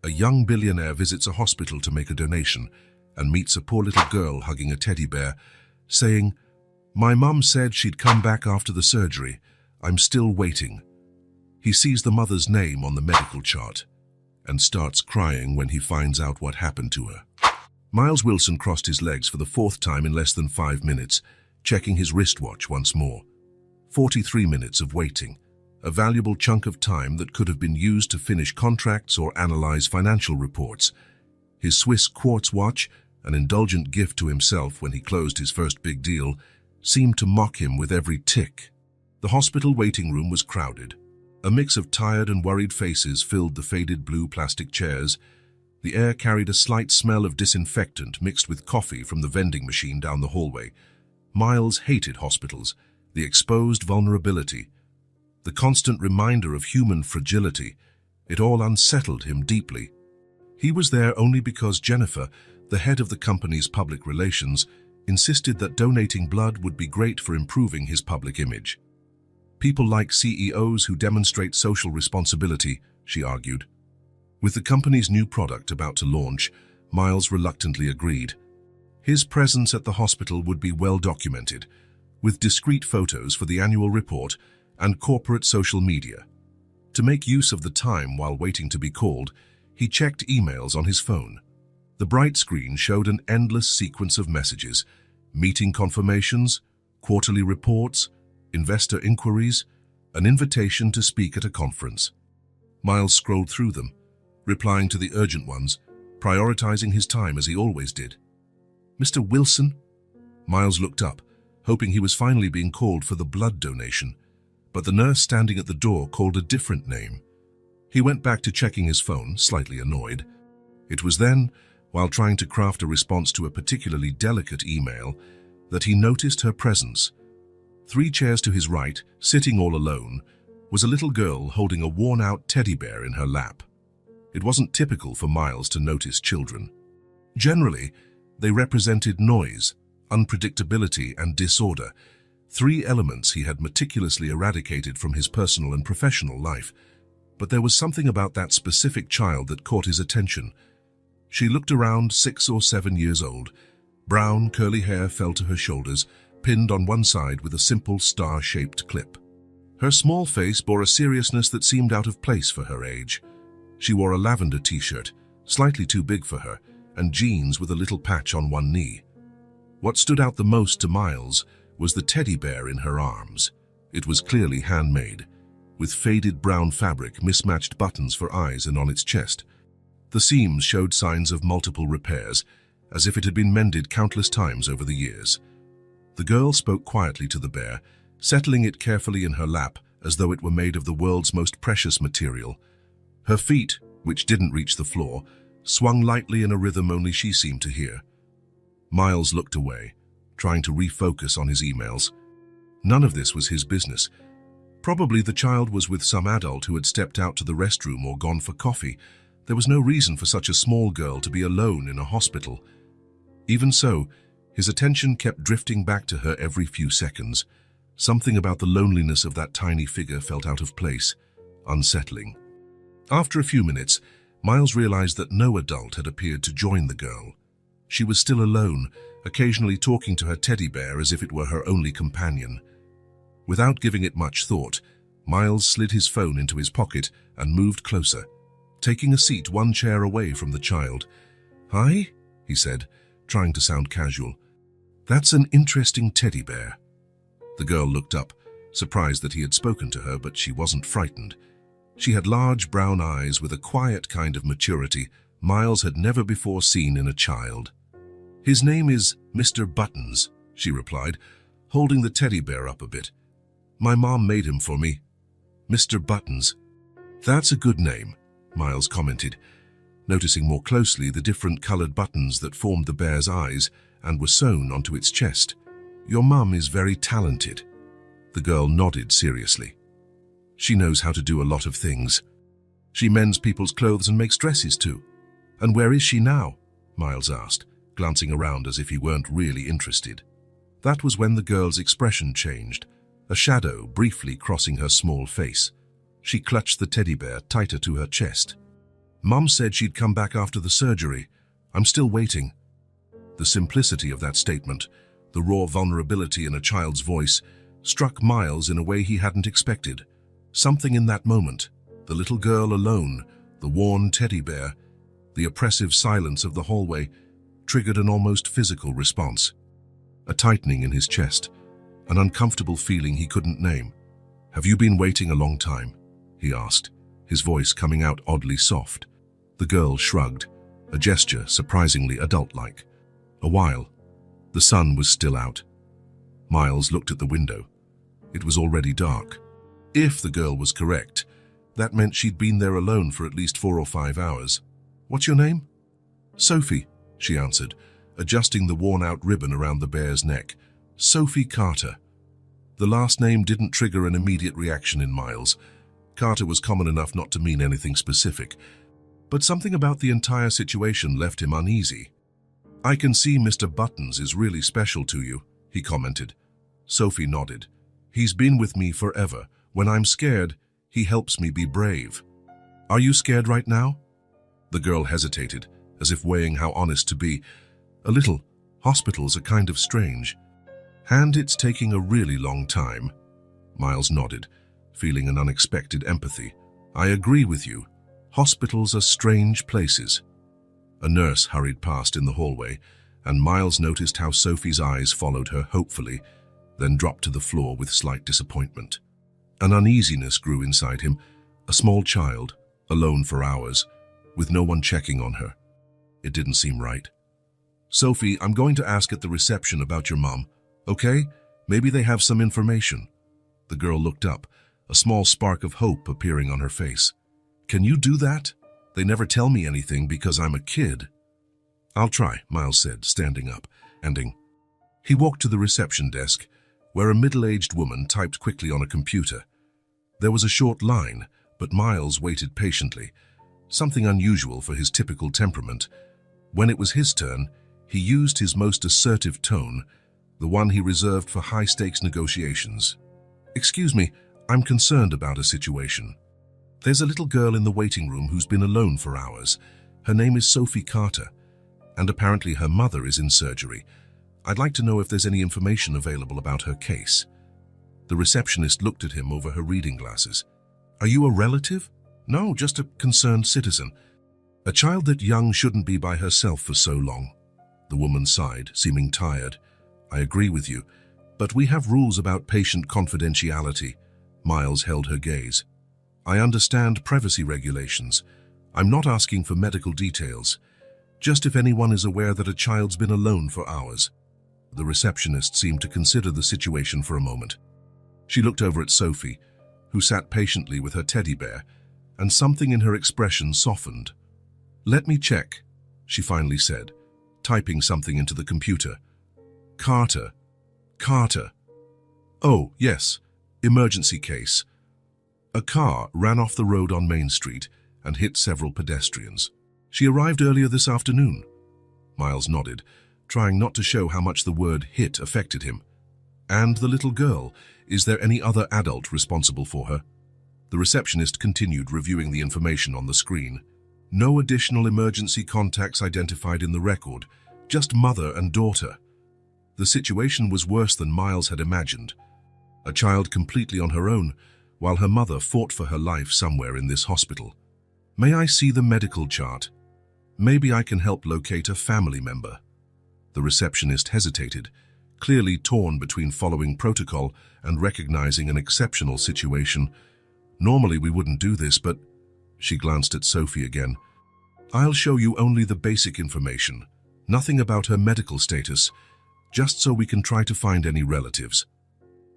A young billionaire visits a hospital to make a donation and meets a poor little girl hugging a teddy bear, saying, "My mum said she'd come back after the surgery. I'm still waiting." He sees the mother's name on the medical chart and starts crying when he finds out what happened to her. Miles Wilson crossed his legs for the fourth time in less than 5 minutes, checking his wristwatch once more. 43 minutes of waiting, a valuable chunk of time that could have been used to finish contracts or analyze financial reports. His Swiss quartz watch, an indulgent gift to himself when he closed his first big deal, seemed to mock him with every tick. The hospital waiting room was crowded. A mix of tired and worried faces filled the faded blue plastic chairs. The air carried a slight smell of disinfectant mixed with coffee from the vending machine down the hallway. Miles hated hospitals, the exposed vulnerability, the constant reminder of human fragility. It all unsettled him deeply. He was there only because Jennifer, the head of the company's public relations, insisted that donating blood would be great for improving his public image. People like CEOs who demonstrate social responsibility, she argued. With the company's new product about to launch, Miles reluctantly agreed. His presence at the hospital would be well documented, with discreet photos for the annual report and corporate social media. To make use of the time while waiting to be called, he checked emails on his phone. The bright screen showed an endless sequence of messages, meeting confirmations, quarterly reports, investor inquiries, an invitation to speak at a conference. Miles scrolled through them, replying to the urgent ones, prioritizing his time as he always did. "Mr. Wilson?" Miles looked up, hoping he was finally being called for the blood donation, but the nurse standing at the door called a different name. He went back to checking his phone, slightly annoyed. It was then, while trying to craft a response to a particularly delicate email, that he noticed her presence. 3 chairs to his right, sitting all alone, was a little girl holding a worn-out teddy bear in her lap. It wasn't typical for Miles to notice children. Generally, they represented noise, unpredictability, and disorder, 3 elements he had meticulously eradicated from his personal and professional life. But there was something about that specific child that caught his attention. She looked around 6 or 7 years old. Brown, curly hair fell to her shoulders, pinned on one side with a simple star-shaped clip. Her small face bore a seriousness that seemed out of place for her age. She wore a lavender t-shirt, slightly too big for her, and jeans with a little patch on one knee. What stood out the most to Miles was the teddy bear in her arms. It was clearly handmade, with faded brown fabric, mismatched buttons for eyes and on its chest. The seams showed signs of multiple repairs, as if it had been mended countless times over the years. The girl spoke quietly to the bear, settling it carefully in her lap as though it were made of the world's most precious material. Her feet, which didn't reach the floor, swung lightly in a rhythm only she seemed to hear. Miles looked away, trying to refocus on his emails. None of this was his business. Probably the child was with some adult who had stepped out to the restroom or gone for coffee. There was no reason for such a small girl to be alone in a hospital. Even so, his attention kept drifting back to her every few seconds. Something about the loneliness of that tiny figure felt out of place, unsettling. After a few minutes, Miles realized that no adult had appeared to join the girl. She was still alone, occasionally talking to her teddy bear as if it were her only companion. Without giving it much thought, Miles slid his phone into his pocket and moved closer, taking a seat 1 chair away from the child. "Hi," he said, trying to sound casual. "That's an interesting teddy bear." The girl looked up, surprised that he had spoken to her, but she wasn't frightened. She had large brown eyes with a quiet kind of maturity Miles had never before seen in a child. "His name is Mr. Buttons," she replied, holding the teddy bear up a bit. "My mom made him for me. Mr. Buttons." "That's a good name," Miles commented, noticing more closely the different colored buttons that formed the bear's eyes and were sewn onto its chest. "Your mum is very talented." The girl nodded seriously. "She knows how to do a lot of things. She mends people's clothes and makes dresses too." "And where is she now?" Miles asked, glancing around as if he weren't really interested. That was when the girl's expression changed, a shadow briefly crossing her small face. She clutched the teddy bear tighter to her chest. Mom said she'd come back after the surgery. I'm still waiting. The simplicity of that statement, the raw vulnerability in a child's voice, struck Miles in a way he hadn't expected. Something in that moment, the little girl alone, the worn teddy bear, the oppressive silence of the hallway, triggered an almost physical response. A tightening in his chest, an uncomfortable feeling he couldn't name. "Have you been waiting a long time?" he asked, his voice coming out oddly soft. The girl shrugged, a gesture surprisingly adult-like. "A while." The sun was still out. Miles looked at the window. It was already dark. If the girl was correct, that meant she'd been there alone for at least 4 or 5 hours. "What's your name?" "Sophie," she answered, adjusting the worn-out ribbon around the bear's neck. "Sophie Carter." The last name didn't trigger an immediate reaction in Miles. Carter was common enough not to mean anything specific, but something about the entire situation left him uneasy. "I can see Mr. Buttons is really special to you," he commented. Sophie nodded. "He's been with me forever. When I'm scared, he helps me be brave." "Are you scared right now?" The girl hesitated, as if weighing how honest to be. "A little. Hospitals are kind of strange." "And it's taking a really long time." Miles nodded, feeling an unexpected empathy. "I agree with you. Hospitals are strange places." A nurse hurried past in the hallway, and Miles noticed how Sophie's eyes followed her hopefully, then dropped to the floor with slight disappointment. An uneasiness grew inside him, a small child, alone for hours, with no one checking on her. It didn't seem right. "Sophie, I'm going to ask at the reception about your mom, okay? Maybe they have some information." The girl looked up, a small spark of hope appearing on her face. "Can you do that? They never tell me anything because I'm a kid." "I'll try," Miles said, standing up, ending. He walked to the reception desk, where a middle-aged woman typed quickly on a computer. There was a short line, but Miles waited patiently, something unusual for his typical temperament. When it was his turn, he used his most assertive tone, the one he reserved for high-stakes negotiations. "Excuse me, I'm concerned about a situation. There's a little girl in the waiting room who's been alone for hours. Her name is Sophie Carter, and apparently her mother is in surgery. I'd like to know if there's any information available about her case." The receptionist looked at him over her reading glasses. "Are you a relative?" "No, just a concerned citizen. A child that young shouldn't be by herself for so long." The woman sighed, seeming tired. "I agree with you, but we have rules about patient confidentiality." Miles held her gaze. "I understand privacy regulations. I'm not asking for medical details. Just if anyone is aware that a child's been alone for hours." The receptionist seemed to consider the situation for a moment. She looked over at Sophie, who sat patiently with her teddy bear, and something in her expression softened. "Let me check," she finally said, typing something into the computer. "Carter. Carter. Oh, yes. Emergency case. A car ran off the road on Main Street and hit several pedestrians. She arrived earlier this afternoon." Miles nodded, trying not to show how much the word hit affected him. "And the little girl, is there any other adult responsible for her?" The receptionist continued reviewing the information on the screen. "No additional emergency contacts identified in the record, just mother and daughter." The situation was worse than Miles had imagined. A child completely on her own, while her mother fought for her life somewhere in this hospital. "May I see the medical chart? Maybe I can help locate a family member." The receptionist hesitated, clearly torn between following protocol and recognizing an exceptional situation. "Normally we wouldn't do this, but..." She glanced at Sophie again. "I'll show you only the basic information, nothing about her medical status, just so we can try to find any relatives."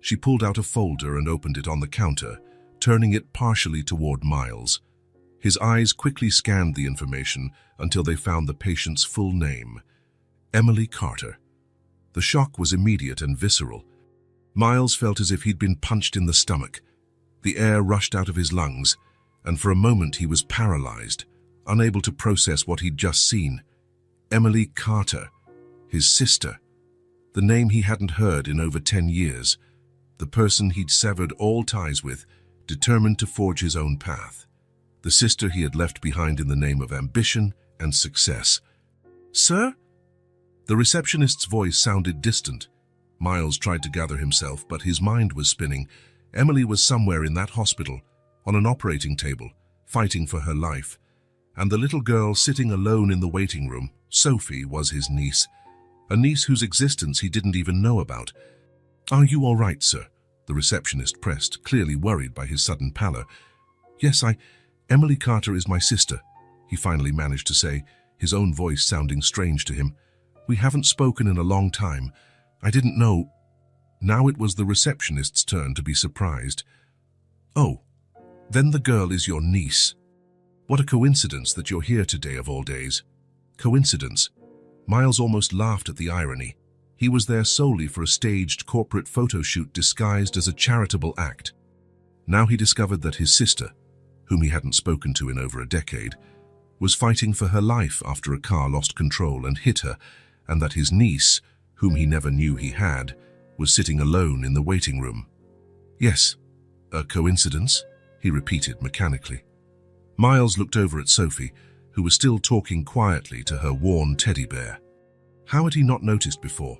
She pulled out a folder and opened it on the counter, turning it partially toward Miles. His eyes quickly scanned the information until they found the patient's full name, Emily Carter. The shock was immediate and visceral. Miles felt as if he'd been punched in the stomach. The air rushed out of his lungs, and for a moment he was paralyzed, unable to process what he'd just seen. Emily Carter, his sister, the name he hadn't heard in over 10 years, the person he'd severed all ties with, determined to forge his own path. the sister he had left behind in the name of ambition and success. "Sir?" The receptionist's voice sounded distant. Miles tried to gather himself, but his mind was spinning. Emily was somewhere in that hospital, on an operating table, fighting for her life. And the little girl sitting alone in the waiting room, Sophie, was his niece. A niece whose existence he didn't even know about. "Are you all right, sir?" the receptionist pressed, clearly worried by his sudden pallor. "Yes, Emily Carter is my sister," he finally managed to say, his own voice sounding strange to him. "We haven't spoken in a long time. I didn't know." Now it was the receptionist's turn to be surprised. "Oh, then the girl is your niece. What a coincidence that you're here today of all days." Coincidence? Miles almost laughed at the irony. He was there solely for a staged corporate photo shoot disguised as a charitable act. Now he discovered that his sister, whom he hadn't spoken to in over a decade, was fighting for her life after a car lost control and hit her, and that his niece, whom he never knew he had, was sitting alone in the waiting room. "Yes, a coincidence?" he repeated mechanically. Miles looked over at Sophie, who was still talking quietly to her worn teddy bear. How had he not noticed before?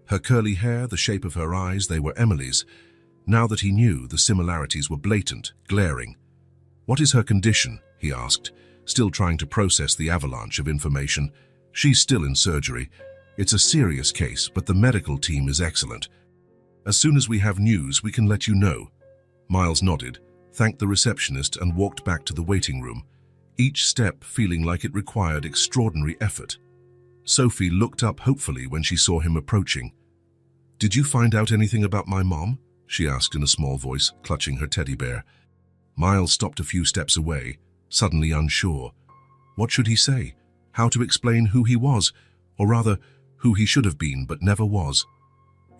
Her curly hair, the shape of her eyes, they were Emily's. Now that he knew, the similarities were blatant, glaring. "What is her condition?" he asked, still trying to process the avalanche of information. "She's still in surgery. It's a serious case, but the medical team is excellent. As soon as we have news, we can let you know." Miles nodded, thanked the receptionist, and walked back to the waiting room, each step feeling like it required extraordinary effort. Sophie looked up hopefully when she saw him approaching. "Did you find out anything about my mom?" she asked in a small voice, clutching her teddy bear. Miles stopped a few steps away, suddenly unsure. What should he say? How to explain who he was, or rather, who he should have been but never was?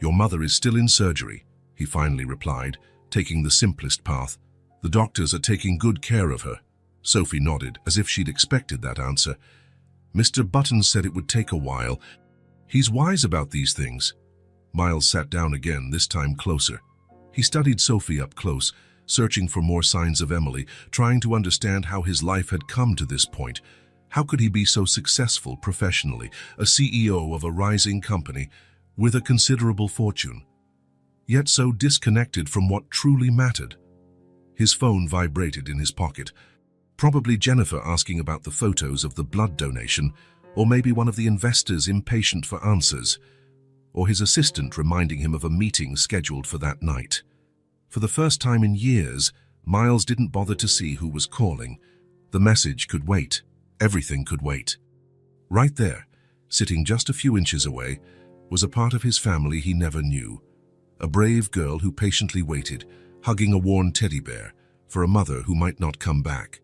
"Your mother is still in surgery," he finally replied, taking the simplest path. "The doctors are taking good care of her." Sophie nodded, as if she'd expected that answer. "Mr. Buttons said it would take a while. He's wise about these things." Miles sat down again, this time closer. He studied Sophie up close, searching for more signs of Emily, trying to understand how his life had come to this point. How could he be so successful professionally, a CEO of a rising company, with a considerable fortune, yet so disconnected from what truly mattered? His phone vibrated in his pocket. Probably Jennifer asking about the photos of the blood donation, or maybe one of the investors impatient for answers, or his assistant reminding him of a meeting scheduled for that night. For the first time in years, Miles didn't bother to see who was calling. The message could wait. Everything could wait. Right there, sitting just a few inches away, was a part of his family he never knew. A brave girl who patiently waited, hugging a worn teddy bear, for a mother who might not come back.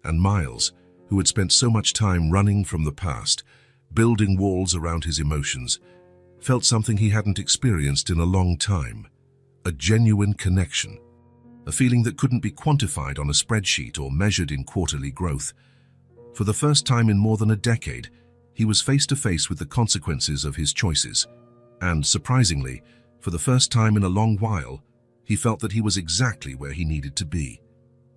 And Miles, who had spent so much time running from the past, building walls around his emotions, felt something he hadn't experienced in a long time. A genuine connection. A feeling that couldn't be quantified on a spreadsheet or measured in quarterly growth. For the first time in more than a decade, he was face to face with the consequences of his choices. And, surprisingly, for the first time in a long while, he felt that he was exactly where he needed to be.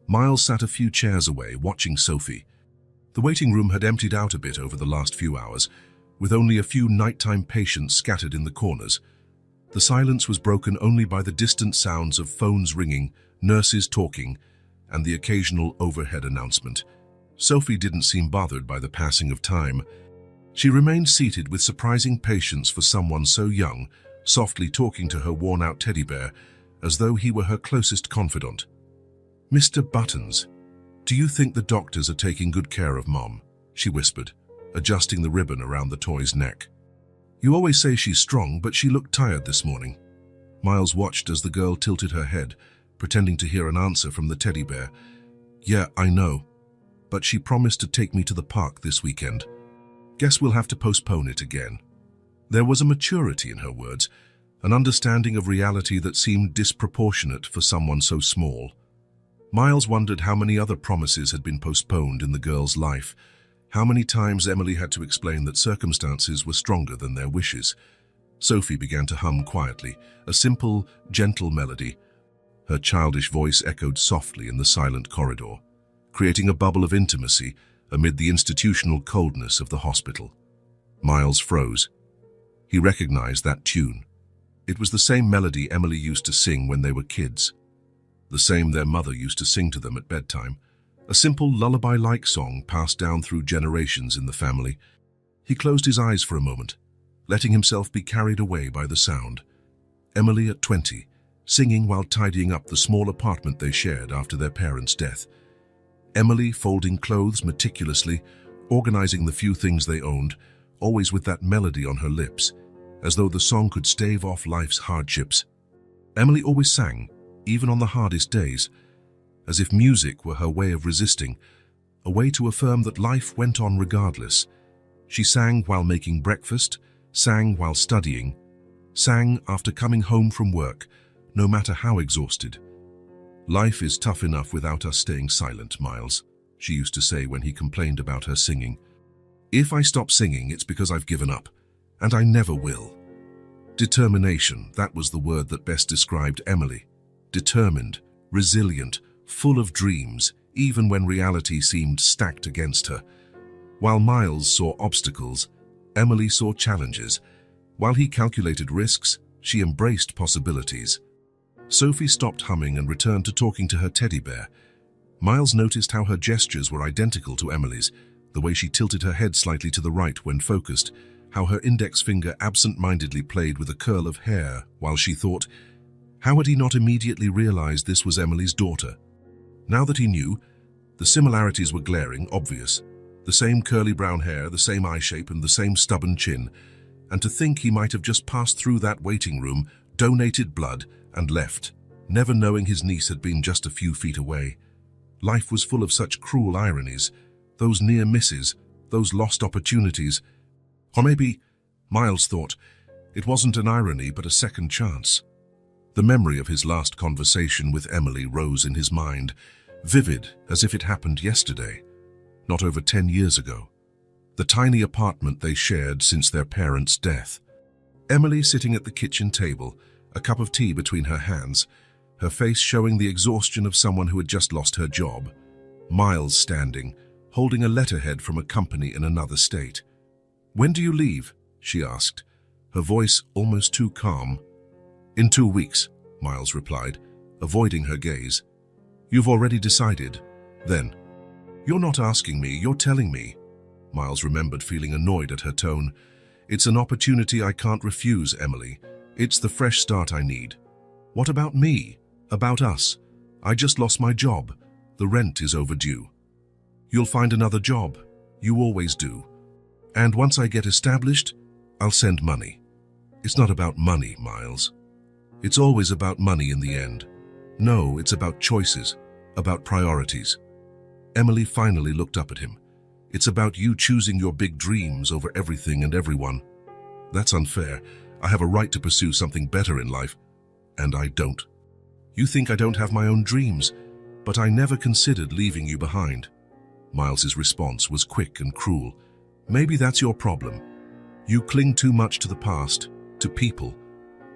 Miles sat a few chairs away, watching Sophie. The waiting room had emptied out a bit over the last few hours, with only a few nighttime patients scattered in the corners. The silence was broken only by the distant sounds of phones ringing, nurses talking, and the occasional overhead announcement. Sophie didn't seem bothered by the passing of time. She remained seated with surprising patience for someone so young, softly talking to her worn-out teddy bear, as though he were her closest confidant. "Mr. Buttons, do you think the doctors are taking good care of Mom?" she whispered, adjusting the ribbon around the toy's neck. "You always say she's strong, but she looked tired this morning." Miles watched as the girl tilted her head, pretending to hear an answer from the teddy bear. "Yeah, I know. But she promised to take me to the park this weekend. Guess we'll have to postpone it again." There was a maturity in her words, an understanding of reality that seemed disproportionate for someone so small. Miles wondered how many other promises had been postponed in the girl's life, how many times Emily had to explain that circumstances were stronger than their wishes. Sophie began to hum quietly, a simple, gentle melody. Her childish voice echoed softly in the silent corridor. creating a bubble of intimacy amid the institutional coldness of the hospital. Miles froze. He recognized that tune. It was the same melody Emily used to sing when they were kids. The same their mother used to sing to them at bedtime. A simple lullaby-like song passed down through generations in the family. He closed his eyes for a moment, letting himself be carried away by the sound. Emily at 20, singing while tidying up the small apartment they shared after their parents' death. Emily folding clothes meticulously, organizing the few things they owned, always with that melody on her lips, as though the song could stave off life's hardships. Emily always sang, even on the hardest days, as if music were her way of resisting, a way to affirm that life went on regardless. She sang while making breakfast, sang while studying, sang after coming home from work, no matter how exhausted. "Life is tough enough without us staying silent, Miles," she used to say when he complained about her singing. "If I stop singing, it's because I've given up, and I never will." Determination, that was the word that best described Emily. Determined, resilient, full of dreams, even when reality seemed stacked against her. While Miles saw obstacles, Emily saw challenges. While he calculated risks, she embraced possibilities. Sophie stopped humming and returned to talking to her teddy bear. Miles noticed how her gestures were identical to Emily's, the way she tilted her head slightly to the right when focused, how her index finger absent-mindedly played with a curl of hair while she thought. How had he not immediately realized this was Emily's daughter? Now that he knew, the similarities were glaring, obvious. The same curly brown hair, the same eye shape, and the same stubborn chin. And to think he might have just passed through that waiting room, donated blood, and left, never knowing his niece had been just a few feet away. Life was full of such cruel ironies, those near misses, those lost opportunities. Or maybe, Miles thought, it wasn't an irony but a second chance. The memory of his last conversation with Emily rose in his mind, vivid as if it happened yesterday, not over 10 years ago. The tiny apartment they shared since their parents' death. Emily sitting at the kitchen table, a cup of tea between her hands, her face showing the exhaustion of someone who had just lost her job. Miles standing, holding a letterhead from a company in another state. "When do you leave?" she asked, her voice almost too calm. "In 2 weeks," Miles replied, avoiding her gaze. "You've already decided, then?" "You're not asking me, you're telling me." Miles remembered feeling annoyed at her tone. "It's an opportunity I can't refuse, Emily. It's the fresh start I need." "What about me? About us? I just lost my job. The rent is overdue." "You'll find another job. You always do. And once I get established, I'll send money." "It's not about money, Miles. It's always about money in the end. No, it's about choices, about priorities." Emily finally looked up at him. "It's about you choosing your big dreams over everything and everyone." "That's unfair. I have a right to pursue something better in life, and I don't." "You think I don't have my own dreams, but I never considered leaving you behind." Miles's response was quick and cruel. "Maybe that's your problem. You cling too much to the past, to people.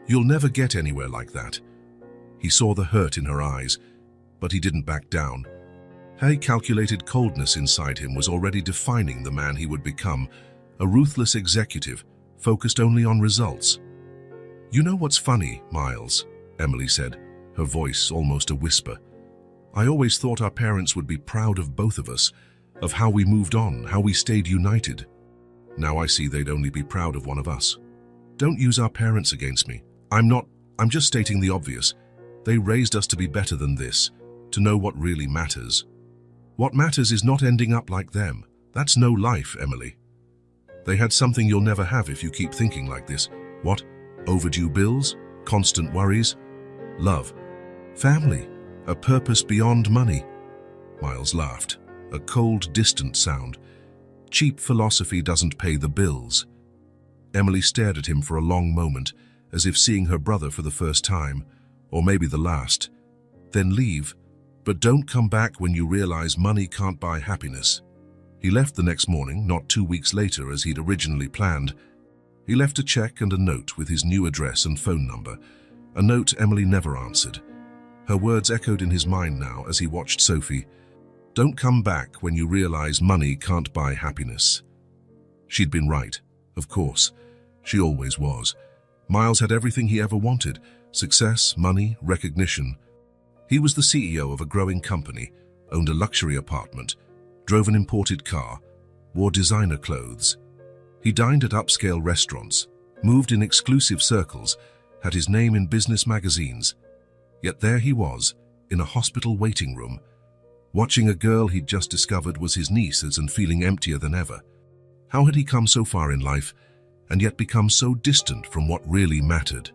You'll never get anywhere like that." He saw the hurt in her eyes, but he didn't back down. A calculated coldness inside him was already defining the man he would become, a ruthless executive, focused only on results. "You know what's funny, Miles?" Emily said, her voice almost a whisper. "I always thought our parents would be proud of both of us, of how we moved on, how we stayed united. Now I see they'd only be proud of one of us. Don't use our parents against me. I'm just stating the obvious. They raised us to be better than this, to know what really matters. What matters is not ending up like them. That's no life, Emily. They had something you'll never have if you keep thinking like this. What? Overdue bills? Constant worries? Love. Family. A purpose beyond money." Miles laughed, a cold, distant sound. "Cheap philosophy doesn't pay the bills." Emily stared at him for a long moment, as if seeing her brother for the first time, or maybe the last. "Then leave, but don't come back when you realize money can't buy happiness." He left the next morning, not 2 weeks later as he'd originally planned. He left a check and a note with his new address and phone number, a note Emily never answered. Her words echoed in his mind now as he watched Sophie. Don't come back when you realize money can't buy happiness. She'd been right, of course. She always was. Miles had everything he ever wanted: success, money, recognition. He was the CEO of a growing company, owned a luxury apartment, drove an imported car, wore designer clothes. He dined at upscale restaurants, moved in exclusive circles, had his name in business magazines. Yet there he was, in a hospital waiting room, watching a girl he'd just discovered was his niece and feeling emptier than ever. How had he come so far in life, and yet become so distant from what really mattered?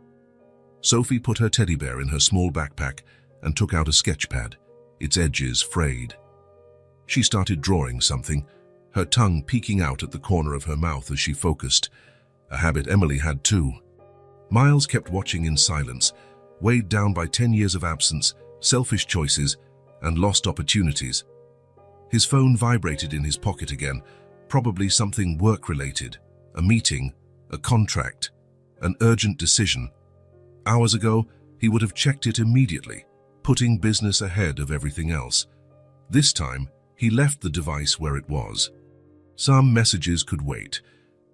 Sophie put her teddy bear in her small backpack and took out a sketch pad, its edges frayed. She started drawing something, her tongue peeking out at the corner of her mouth as she focused, a habit Emily had too. Miles kept watching in silence, weighed down by 10 years of absence, selfish choices, and lost opportunities. His phone vibrated in his pocket again, probably something work-related, a meeting, a contract, an urgent decision. Hours ago, he would have checked it immediately, putting business ahead of everything else. This time, he left the device where it was. Some messages could wait.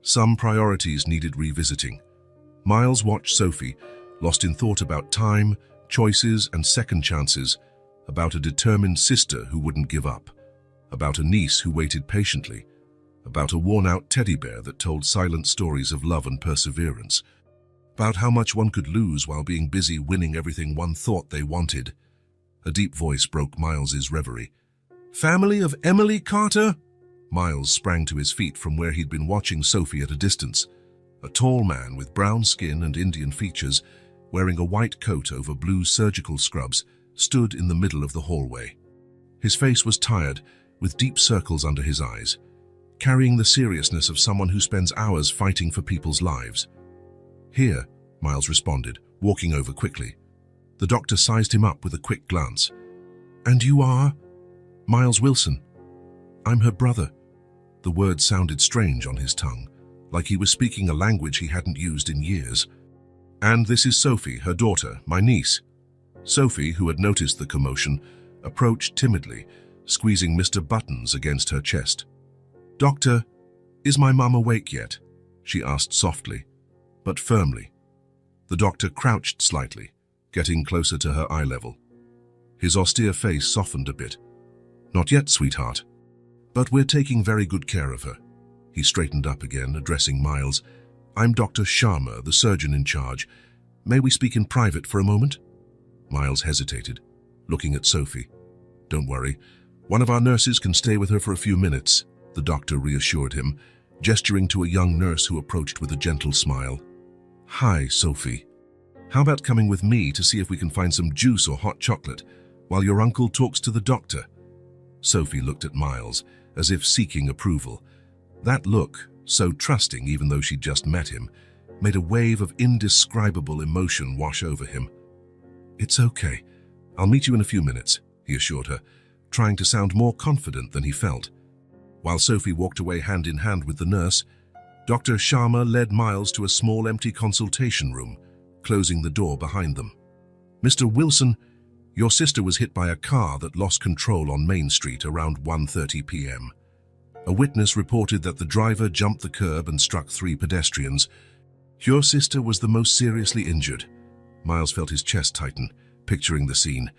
Some priorities needed revisiting. Miles watched Sophie, lost in thought about time, choices, and second chances, about a determined sister who wouldn't give up, about a niece who waited patiently, about a worn-out teddy bear that told silent stories of love and perseverance, about how much one could lose while being busy winning everything one thought they wanted. A deep voice broke Miles's reverie. "Family of Emily Carter?" Miles sprang to his feet from where he'd been watching Sophie at a distance. A tall man with brown skin and Indian features, wearing a white coat over blue surgical scrubs, stood in the middle of the hallway. His face was tired, with deep circles under his eyes, carrying the seriousness of someone who spends hours fighting for people's lives. "Here," Miles responded, walking over quickly. The doctor sized him up with a quick glance. "And you are?" "Miles Wilson. I'm her brother." The words sounded strange on his tongue, like he was speaking a language he hadn't used in years. "And this is Sophie, her daughter, my niece." Sophie, who had noticed the commotion, approached timidly, squeezing Mr. Buttons against her chest. "Doctor, is my mum awake yet?" she asked softly, but firmly. The doctor crouched slightly, getting closer to her eye level. His austere face softened a bit. "Not yet, sweetheart. But we're taking very good care of her." He straightened up again, addressing Miles. "I'm Dr. Sharma, the surgeon in charge. May we speak in private for a moment?" Miles hesitated, looking at Sophie. "Don't worry. One of our nurses can stay with her for a few minutes," the doctor reassured him, gesturing to a young nurse who approached with a gentle smile. "Hi, Sophie. How about coming with me to see if we can find some juice or hot chocolate while your uncle talks to the doctor?" Sophie looked at Miles, as if seeking approval. That look, so trusting even though she'd just met him, made a wave of indescribable emotion wash over him. "It's okay. I'll meet you in a few minutes," he assured her, trying to sound more confident than he felt. While Sophie walked away hand in hand with the nurse, Dr. Sharma led Miles to a small empty consultation room, closing the door behind them. "Mr. Wilson, your sister was hit by a car that lost control on Main Street around 1:30 p.m. A witness reported that the driver jumped the curb and struck 3 pedestrians. Your sister was the most seriously injured." Miles felt his chest tighten, picturing the scene.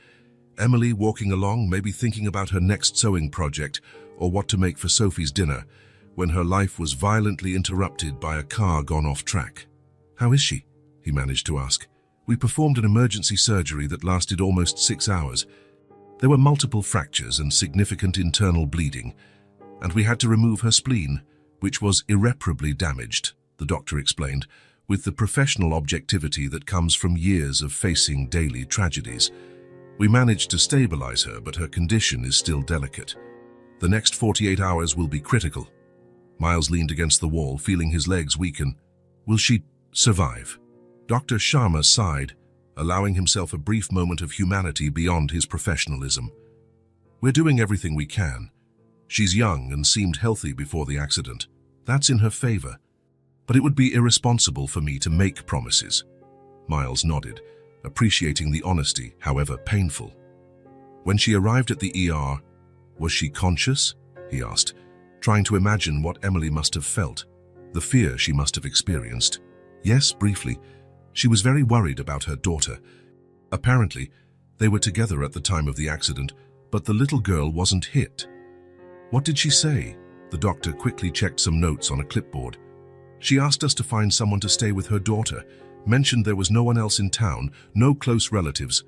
Emily walking along, maybe thinking about her next sewing project or what to make for Sophie's dinner, when her life was violently interrupted by a car gone off track. "How is she?" he managed to ask. "We performed an emergency surgery that lasted almost 6 hours. There were multiple fractures and significant internal bleeding, and we had to remove her spleen, which was irreparably damaged," the doctor explained, with the professional objectivity that comes from years of facing daily tragedies. "We managed to stabilize her, but her condition is still delicate. The next 48 hours will be critical." Miles leaned against the wall, feeling his legs weaken. "Will she survive?" Dr. Sharma sighed, allowing himself a brief moment of humanity beyond his professionalism. "We're doing everything we can. She's young and seemed healthy before the accident. That's in her favor. But it would be irresponsible for me to make promises." Miles nodded, appreciating the honesty, however painful. When she arrived at the ER, Was she conscious? He asked, trying to imagine what Emily must have felt, the fear she must have experienced. Yes, briefly. She was very worried about her daughter. Apparently, they were together at the time of the accident, but the little girl wasn't hit. What did she say? The doctor quickly checked some notes on a clipboard. She asked us to find someone to stay with her daughter, mentioned there was no one else in town, no close relatives.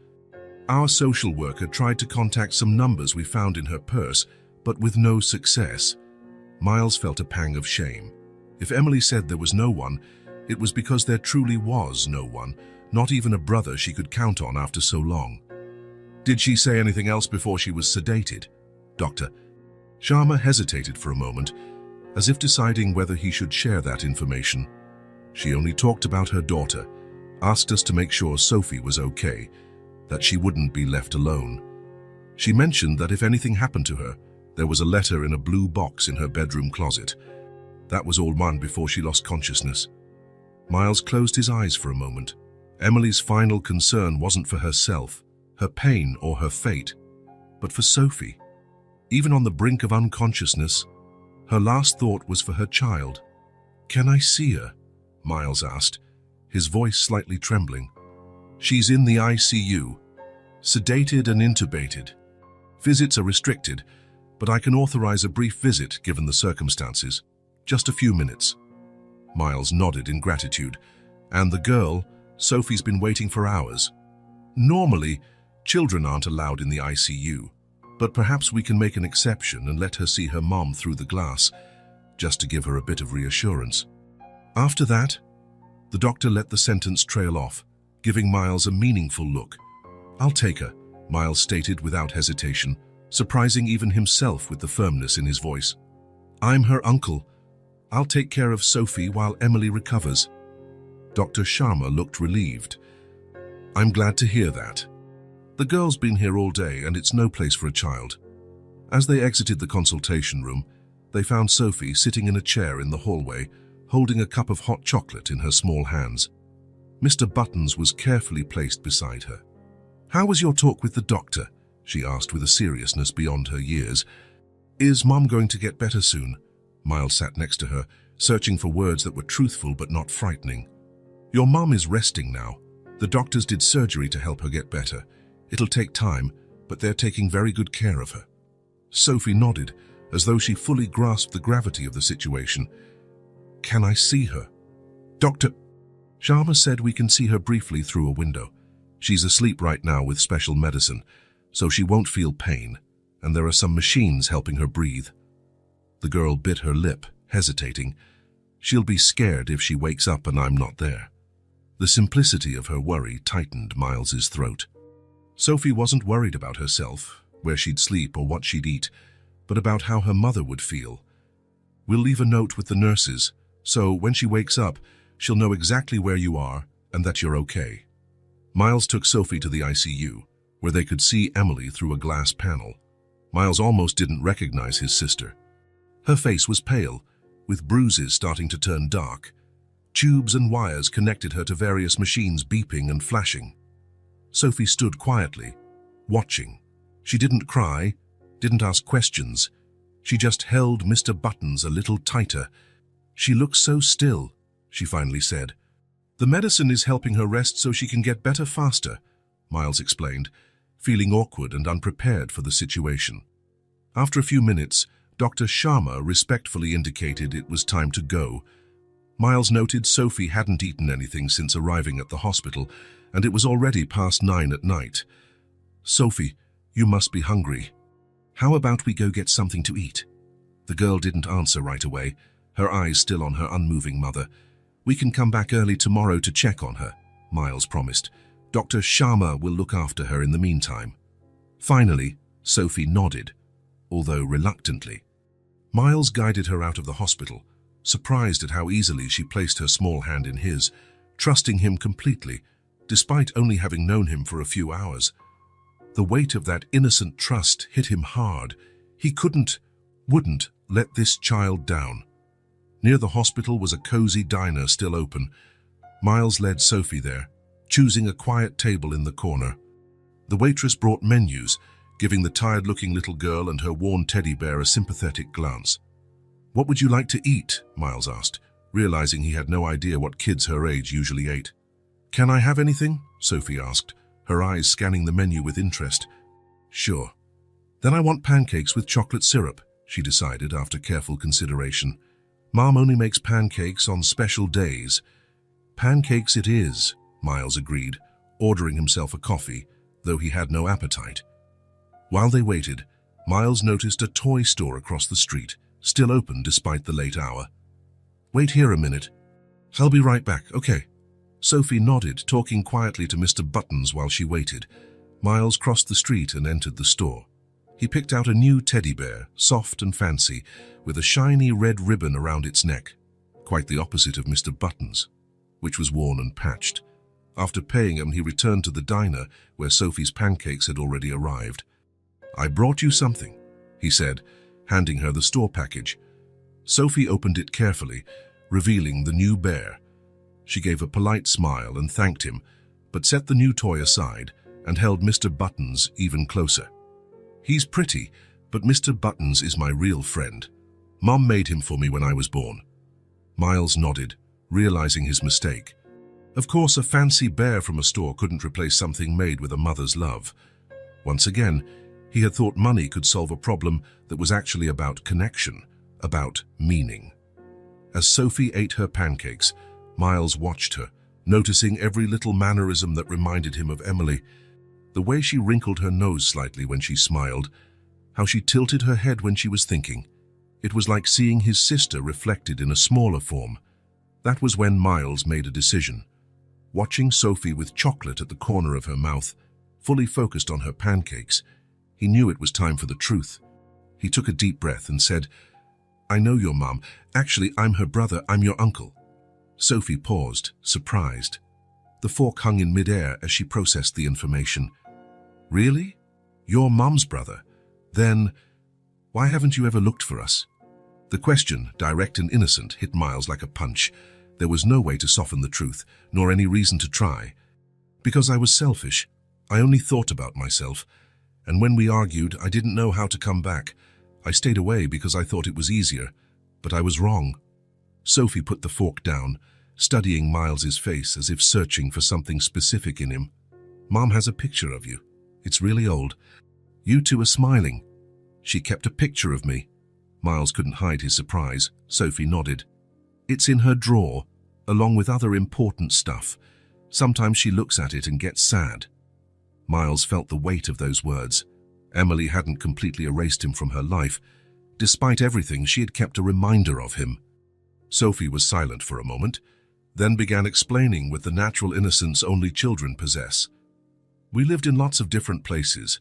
Our social worker tried to contact some numbers we found in her purse, but with no success. Miles felt a pang of shame. If Emily said there was no one, it was because there truly was no one, not even a brother she could count on after so long. Did she say anything else before she was sedated? Dr. Sharma hesitated for a moment, as if deciding whether he should share that information. She only talked about her daughter, asked us to make sure Sophie was okay, that she wouldn't be left alone. She mentioned that if anything happened to her, there was a letter in a blue box in her bedroom closet. That was all done before she lost consciousness. Miles closed his eyes for a moment. Emily's final concern wasn't for herself, her pain or her fate, but for Sophie. Even on the brink of unconsciousness, her last thought was for her child. "Can I see her?" Miles asked, his voice slightly trembling. "She's in the ICU, sedated and intubated. Visits are restricted, but I can authorize a brief visit given the circumstances. Just a few minutes." Miles nodded in gratitude. "And the girl, Sophie's been waiting for hours. Normally, children aren't allowed in the ICU, but perhaps we can make an exception and let her see her mom through the glass, just to give her a bit of reassurance." After that, the doctor let the sentence trail off, giving Miles a meaningful look. "I'll take her," Miles stated without hesitation, surprising even himself with the firmness in his voice. "I'm her uncle. I'll take care of Sophie while Emily recovers." Dr. Sharma looked relieved. "I'm glad to hear that. The girl's been here all day and it's no place for a child." As they exited the consultation room, they found Sophie sitting in a chair in the hallway, holding a cup of hot chocolate in her small hands. Mr. Buttons was carefully placed beside her. "How was your talk with the doctor?" she asked with a seriousness beyond her years. "Is Mom going to get better soon?" Miles sat next to her, searching for words that were truthful but not frightening. "Your mom is resting now. The doctors did surgery to help her get better. It'll take time, but they're taking very good care of her." Sophie nodded, as though she fully grasped the gravity of the situation. "Can I see her?" "Dr. Sharma said we can see her briefly through a window. She's asleep right now with special medicine, so she won't feel pain, and there are some machines helping her breathe." The girl bit her lip, hesitating. She'll be scared if she wakes up and I'm not there. The simplicity of her worry tightened Miles's throat. Sophie wasn't worried about herself, where she'd sleep or what she'd eat, but about how her mother would feel. "We'll leave a note with the nurses, so when she wakes up, she'll know exactly where you are and that you're okay." Miles took Sophie to the ICU, where they could see Emily through a glass panel. Miles almost didn't recognize his sister. Her face was pale, with bruises starting to turn dark. Tubes and wires connected her to various machines beeping and flashing. Sophie stood quietly, watching. She didn't cry, didn't ask questions. She just held Mr. Buttons a little tighter. "She looks so still," she finally said. "The medicine is helping her rest so she can get better faster," Miles explained, feeling awkward and unprepared for the situation. After a few minutes, Dr. Sharma respectfully indicated it was time to go. Miles noted Sophie hadn't eaten anything since arriving at the hospital, and it was already past 9 at night. "Sophie, you must be hungry. How about we go get something to eat?" The girl didn't answer right away, her eyes still on her unmoving mother. "We can come back early tomorrow to check on her," Miles promised. "Dr. Sharma will look after her in the meantime." Finally, Sophie nodded, although reluctantly. Miles guided her out of the hospital, surprised at how easily she placed her small hand in his, trusting him completely, despite only having known him for a few hours. The weight of that innocent trust hit him hard. He wouldn't let this child down. Near the hospital was a cozy diner still open. Miles led Sophie there, choosing a quiet table in the corner. The waitress brought menus, giving the tired-looking little girl and her worn teddy bear a sympathetic glance. "What would you like to eat?" Miles asked, realizing he had no idea what kids her age usually ate. "Can I have anything?" Sophie asked, her eyes scanning the menu with interest. "Sure. Then I want pancakes with chocolate syrup," she decided after careful consideration. "Mom only makes pancakes on special days." "Pancakes it is," Miles agreed, ordering himself a coffee, though he had no appetite. While they waited, Miles noticed a toy store across the street, still open despite the late hour. "Wait here a minute. I'll be right back, okay?" Sophie nodded, talking quietly to Mr. Buttons while she waited. Miles crossed the street and entered the store. He picked out a new teddy bear, soft and fancy, with a shiny red ribbon around its neck, quite the opposite of Mr. Buttons, which was worn and patched. After paying him, he returned to the diner where Sophie's pancakes had already arrived. "I brought you something," he said, handing her the store package. Sophie opened it carefully, revealing the new bear. She gave a polite smile and thanked him, but set the new toy aside and held Mr. Buttons even closer. "He's pretty, but Mr. Buttons is my real friend. Mom made him for me when I was born." Miles nodded, realizing his mistake. Of course, a fancy bear from a store couldn't replace something made with a mother's love. Once again, he had thought money could solve a problem that was actually about connection, about meaning. As Sophie ate her pancakes, Miles watched her, noticing every little mannerism that reminded him of Emily. The way she wrinkled her nose slightly when she smiled, how she tilted her head when she was thinking. It was like seeing his sister reflected in a smaller form. That was when Miles made a decision. Watching Sophie with chocolate at the corner of her mouth, fully focused on her pancakes, he knew it was time for the truth. He took a deep breath and said, "I know your mom. Actually, I'm her brother. I'm your uncle." Sophie paused, surprised. The fork hung in midair as she processed the information. "Really? You're Mom's brother? Then, why haven't you ever looked for us?" The question, direct and innocent, hit Miles like a punch. There was no way to soften the truth, nor any reason to try. "Because I was selfish. I only thought about myself. And when we argued, I didn't know how to come back. I stayed away because I thought it was easier. But I was wrong." Sophie put the fork down, studying Miles's face as if searching for something specific in him. "Mom has a picture of you. It's really old. You two are smiling. She kept a picture of me." Miles couldn't hide his surprise. Sophie nodded. "It's in her drawer, along with other important stuff. Sometimes she looks at it and gets sad." Miles felt the weight of those words. Emily hadn't completely erased him from her life. Despite everything, she had kept a reminder of him. Sophie was silent for a moment, then began explaining with the natural innocence only children possess. "We lived in lots of different places.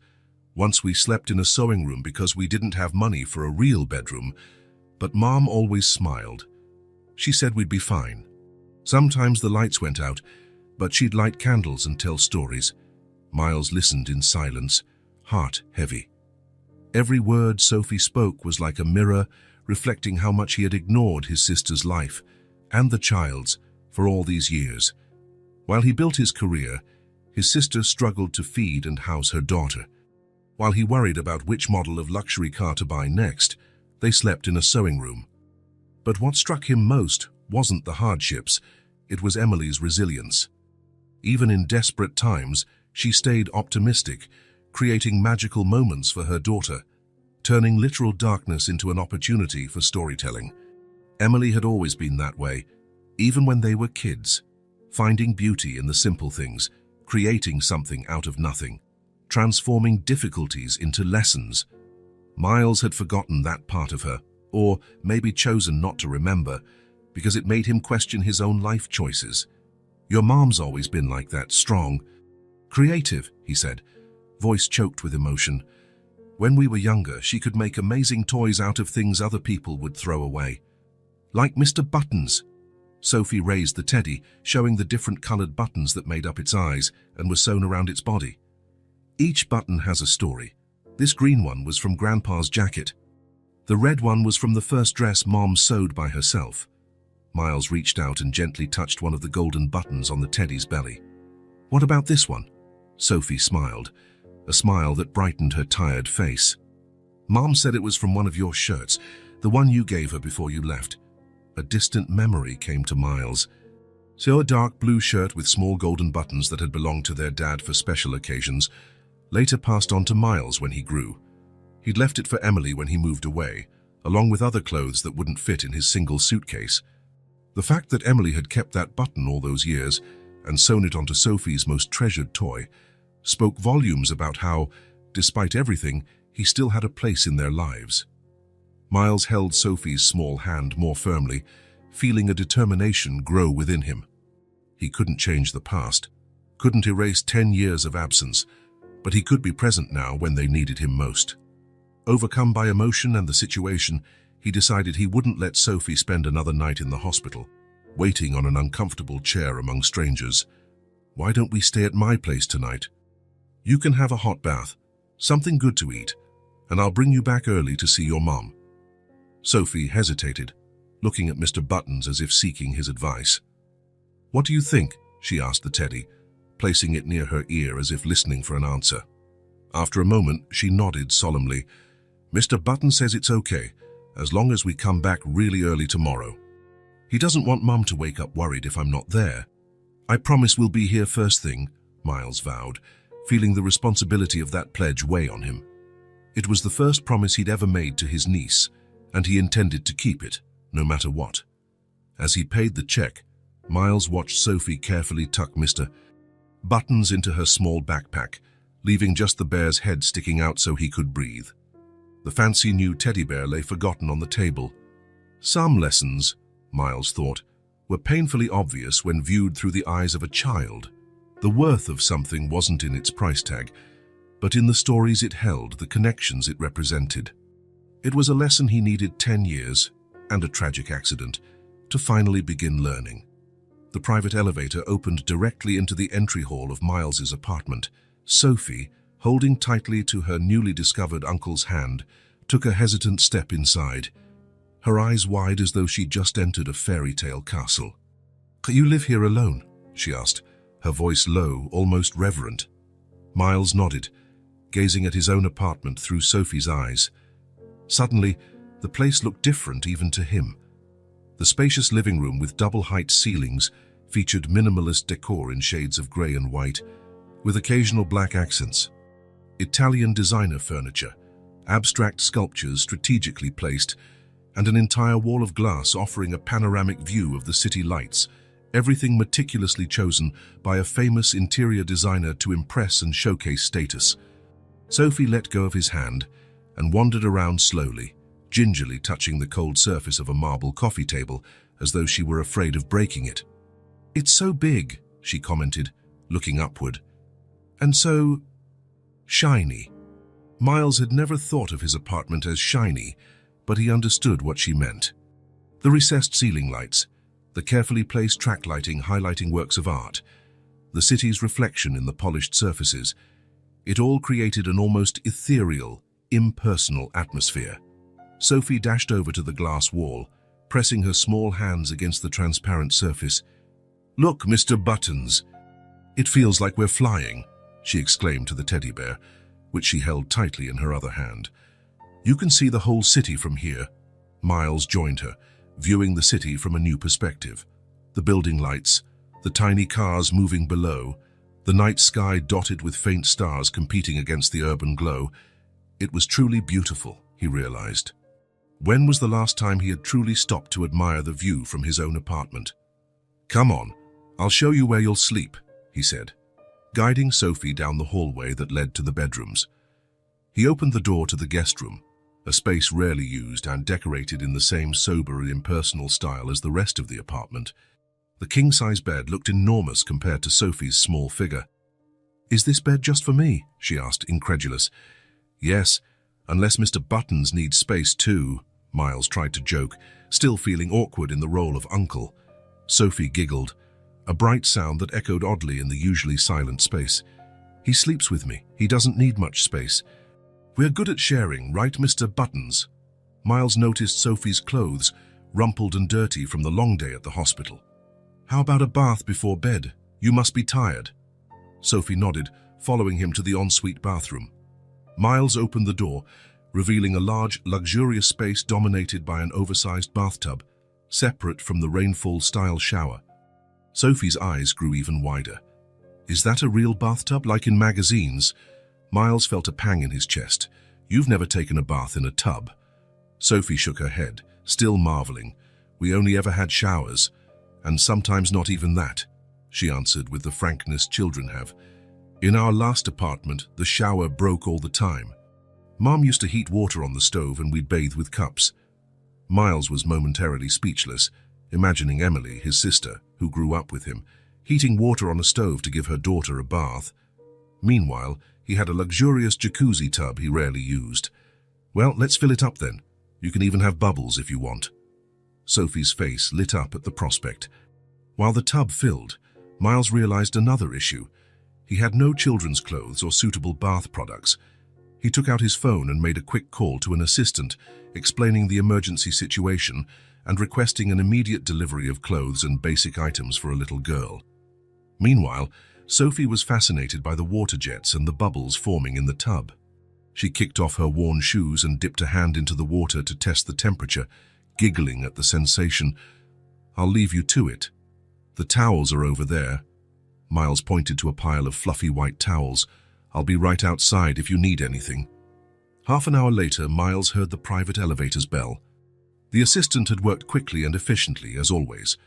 Once we slept in a sewing room because we didn't have money for a real bedroom, but Mom always smiled. She said we'd be fine. Sometimes the lights went out, but she'd light candles and tell stories." Miles listened in silence, heart heavy. Every word Sophie spoke was like a mirror, reflecting how much he had ignored his sister's life, and the child's, for all these years. While he built his career, his sister struggled to feed and house her daughter. While he worried about which model of luxury car to buy next, they slept in a sewing room. But what struck him most wasn't the hardships, it was Emily's resilience. Even in desperate times, she stayed optimistic, creating magical moments for her daughter, turning literal darkness into an opportunity for storytelling. Emily had always been that way, even when they were kids, finding beauty in the simple things, creating something out of nothing, transforming difficulties into lessons. Miles had forgotten that part of her, or maybe chosen not to remember, because it made him question his own life choices. "Your mom's always been like that, strong. Creative," he said, voice choked with emotion. "When we were younger, she could make amazing toys out of things other people would throw away. Like Mr. Buttons." Sophie raised the teddy, showing the different colored buttons that made up its eyes and were sewn around its body. "Each button has a story. This green one was from Grandpa's jacket. The red one was from the first dress Mom sewed by herself." Miles reached out and gently touched one of the golden buttons on the teddy's belly. "What about this one?" Sophie smiled. a smile that brightened her tired face. "Mom said it was from one of your shirts, the one you gave her before you left." A distant memory came to Miles. So a dark blue shirt with small golden buttons that had belonged to their dad for special occasions, later passed on to Miles when he grew. He'd left it for Emily when he moved away, along with other clothes that wouldn't fit in his single suitcase. The fact that Emily had kept that button all those years and sewn it onto Sophie's most treasured toy spoke volumes about how, despite everything, he still had a place in their lives. Miles held Sophie's small hand more firmly, feeling a determination grow within him. He couldn't change the past, couldn't erase 10 years of absence, but he could be present now when they needed him most. Overcome by emotion and the situation, he decided he wouldn't let Sophie spend another night in the hospital, waiting on an uncomfortable chair among strangers. "Why don't we stay at my place tonight? You can have a hot bath, something good to eat, and I'll bring you back early to see your mom." Sophie hesitated, looking at Mr. Buttons as if seeking his advice. "What do you think?" she asked the teddy, placing it near her ear as if listening for an answer. After a moment, she nodded solemnly. "Mr. Buttons says it's okay, as long as we come back really early tomorrow. He doesn't want Mum to wake up worried if I'm not there." "I promise we'll be here first thing," Miles vowed, feeling the responsibility of that pledge weigh on him. It was the first promise he'd ever made to his niece, and he intended to keep it, no matter what. As he paid the check, Miles watched Sophie carefully tuck Mr. Buttons into her small backpack, leaving just the bear's head sticking out so he could breathe. The fancy new teddy bear lay forgotten on the table. Some lessons, Miles thought, were painfully obvious when viewed through the eyes of a child. The worth of something wasn't in its price tag, but in the stories it held, the connections it represented. It was a lesson he needed 10 years, and a tragic accident, to finally begin learning. The private elevator opened directly into the entry hall of Miles's apartment. Sophie, holding tightly to her newly discovered uncle's hand, took a hesitant step inside, her eyes wide as though she'd just entered a fairy tale castle. "You live here alone?" she asked, her voice low, almost reverent. Miles nodded, gazing at his own apartment through Sophie's eyes. Suddenly, the place looked different even to him. The spacious living room with double-height ceilings featured minimalist decor in shades of grey and white, with occasional black accents. Italian designer furniture, abstract sculptures strategically placed, and an entire wall of glass offering a panoramic view of the city lights, everything meticulously chosen by a famous interior designer to impress and showcase status. Sophie let go of his hand and wandered around slowly, gingerly touching the cold surface of a marble coffee table as though she were afraid of breaking it. "It's so big," she commented, looking upward. "And so shiny." Miles had never thought of his apartment as shiny, but he understood what she meant. The recessed ceiling lights, the carefully placed track lighting highlighting works of art, the city's reflection in the polished surfaces, it all created an almost ethereal, impersonal atmosphere. Sophie dashed over to the glass wall, pressing her small hands against the transparent surface. "Look, Mr. Buttons. It feels like we're flying," she exclaimed to the teddy bear, which she held tightly in her other hand. "You can see the whole city from here." Miles joined her, viewing the city from a new perspective. The building lights, the tiny cars moving below, the night sky dotted with faint stars competing against the urban glow. It was truly beautiful, he realized. When was the last time he had truly stopped to admire the view from his own apartment? "Come on, I'll show you where you'll sleep," he said, guiding Sophie down the hallway that led to the bedrooms. He opened the door to the guest room, a space rarely used and decorated in the same sober and impersonal style as the rest of the apartment. The king-size bed looked enormous compared to Sophie's small figure. "Is this bed just for me?" she asked, incredulous. "Yes, unless Mr. Buttons needs space too," Miles tried to joke, still feeling awkward in the role of uncle. Sophie giggled, a bright sound that echoed oddly in the usually silent space. "He sleeps with me. He doesn't need much space. We're good at sharing, right, Mr. Buttons?" Miles noticed Sophie's clothes, rumpled and dirty from the long day at the hospital. "How about a bath before bed? You must be tired." Sophie nodded, following him to the ensuite bathroom. Miles opened the door, revealing a large, luxurious space dominated by an oversized bathtub, separate from the rainfall-style shower. Sophie's eyes grew even wider. Is that a real bathtub, like in magazines? Miles felt a pang in his chest. You've never taken a bath in a tub. Sophie shook her head, still marveling. We only ever had showers, and sometimes not even that, she answered with the frankness children have. In our last apartment, the shower broke all the time. Mom used to heat water on the stove and we'd bathe with cups. Miles was momentarily speechless, imagining Emily, his sister, who grew up with him, heating water on a stove to give her daughter a bath. Meanwhile, he had a luxurious jacuzzi tub he rarely used. Well, let's fill it up then. You can even have bubbles if you want. Sophie's face lit up at the prospect. While the tub filled, Miles realized another issue. He had no children's clothes or suitable bath products. He took out his phone and made a quick call to an assistant, explaining the emergency situation and requesting an immediate delivery of clothes and basic items for a little girl. Meanwhile, Sophie was fascinated by the water jets and the bubbles forming in the tub. She kicked off her worn shoes and dipped a hand into the water to test the temperature, giggling at the sensation. I'll leave you to it. The towels are over there. Miles pointed to a pile of fluffy white towels. I'll be right outside if you need anything. Half an hour later, Miles heard the private elevator's bell. The assistant had worked quickly and efficiently, as always.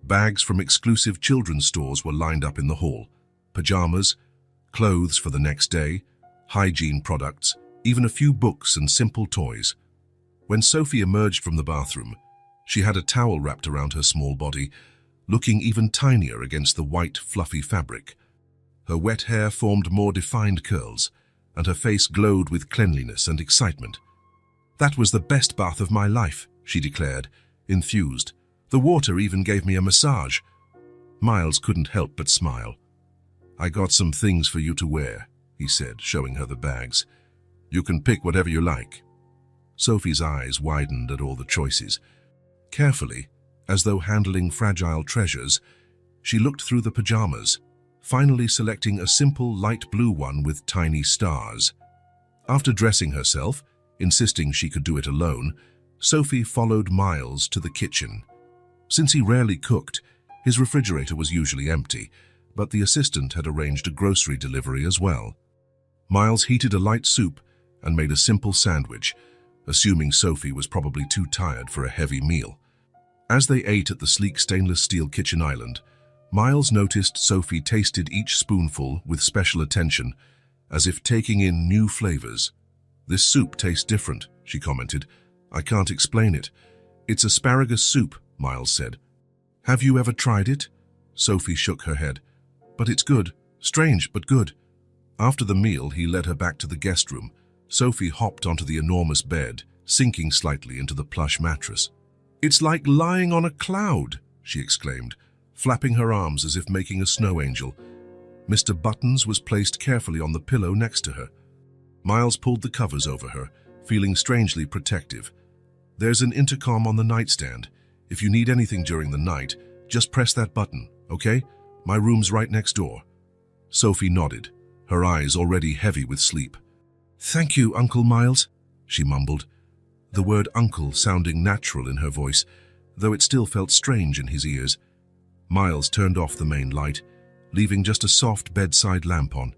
Bags from exclusive children's stores were lined up in the hall. Pajamas, clothes for the next day, hygiene products, even a few books and simple toys. When Sophie emerged from the bathroom, she had a towel wrapped around her small body, looking even tinier against the white, fluffy fabric. Her wet hair formed more defined curls, and her face glowed with cleanliness and excitement. That was the best bath of my life, she declared, enthused. The water even gave me a massage. Miles couldn't help but smile. I got some things for you to wear, he said, showing her the bags. You can pick whatever you like. Sophie's eyes widened at all the choices. Carefully, as though handling fragile treasures, she looked through the pajamas, finally selecting a simple light blue one with tiny stars. After dressing herself, insisting she could do it alone, Sophie followed Miles to the kitchen. Since he rarely cooked, his refrigerator was usually empty, but the assistant had arranged a grocery delivery as well. Miles heated a light soup and made a simple sandwich, assuming Sophie was probably too tired for a heavy meal. As they ate at the sleek stainless steel kitchen island, Miles noticed Sophie tasted each spoonful with special attention, as if taking in new flavors. This soup tastes different, she commented. I can't explain it. It's asparagus soup, Miles said. Have you ever tried it? Sophie shook her head. But it's good. Strange, but good. After the meal, he led her back to the guest room. Sophie hopped onto the enormous bed, sinking slightly into the plush mattress. It's like lying on a cloud, she exclaimed, flapping her arms as if making a snow angel. Mr. Buttons was placed carefully on the pillow next to her. Miles pulled the covers over her, feeling strangely protective. There's an intercom on the nightstand. If you need anything during the night, just press that button, okay? My room's right next door. Sophie nodded, her eyes already heavy with sleep. Thank you, Uncle Miles, she mumbled, the word uncle sounding natural in her voice, though it still felt strange in his ears. Miles turned off the main light, leaving just a soft bedside lamp on.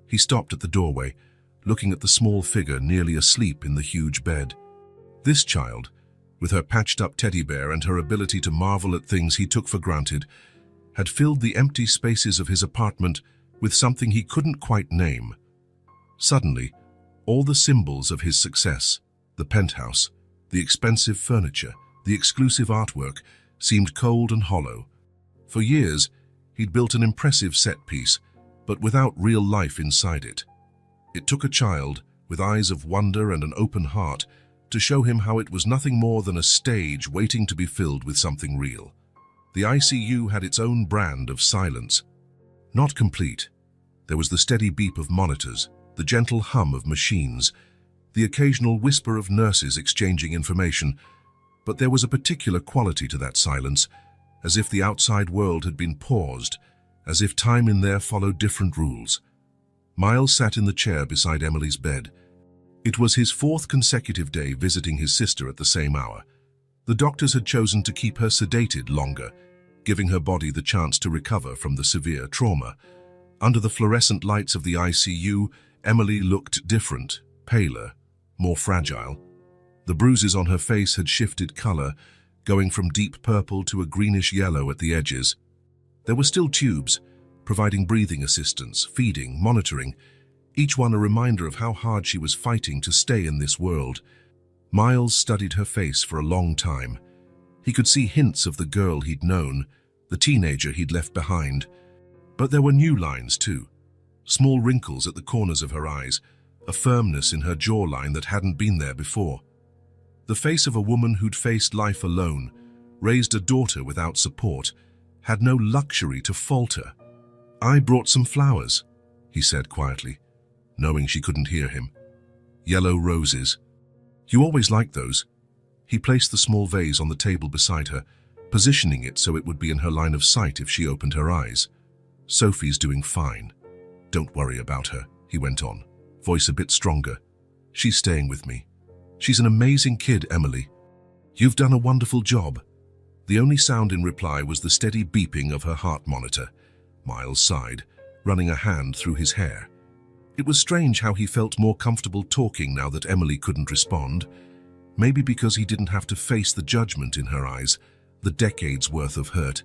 He stopped at the doorway, looking at the small figure nearly asleep in the huge bed. This child, with her patched-up teddy bear and her ability to marvel at things he took for granted, had filled the empty spaces of his apartment with something he couldn't quite name. Suddenly, all the symbols of his success, the penthouse, the expensive furniture, the exclusive artwork, seemed cold and hollow. For years, he'd built an impressive set piece, but without real life inside it. It took a child, with eyes of wonder and an open heart, to show him how it was nothing more than a stage waiting to be filled with something real. The ICU had its own brand of silence. Not complete. There was the steady beep of monitors, the gentle hum of machines, the occasional whisper of nurses exchanging information, but there was a particular quality to that silence, as if the outside world had been paused, as if time in there followed different rules. Miles sat in the chair beside Emily's bed. It was his fourth consecutive day visiting his sister at the same hour. The doctors had chosen to keep her sedated longer, giving her body the chance to recover from the severe trauma. Under the fluorescent lights of the ICU, Emily looked different, paler, more fragile. The bruises on her face had shifted color, going from deep purple to a greenish yellow at the edges. There were still tubes, providing breathing assistance, feeding, monitoring, each one a reminder of how hard she was fighting to stay in this world. Miles studied her face for a long time. He could see hints of the girl he'd known, the teenager he'd left behind. But there were new lines too. Small wrinkles at the corners of her eyes, a firmness in her jawline that hadn't been there before. The face of a woman who'd faced life alone, raised a daughter without support, had no luxury to falter. "I brought some flowers," he said quietly, knowing she couldn't hear him. "Yellow roses. You always liked those." He placed the small vase on the table beside her, positioning it so it would be in her line of sight if she opened her eyes. "Sophie's doing fine. Don't worry about her," he went on, voice a bit stronger. "She's staying with me. She's an amazing kid, Emily. You've done a wonderful job." The only sound in reply was the steady beeping of her heart monitor. Miles sighed, running a hand through his hair. It was strange how he felt more comfortable talking now that Emily couldn't respond. Maybe because he didn't have to face the judgment in her eyes, the decades worth of hurt.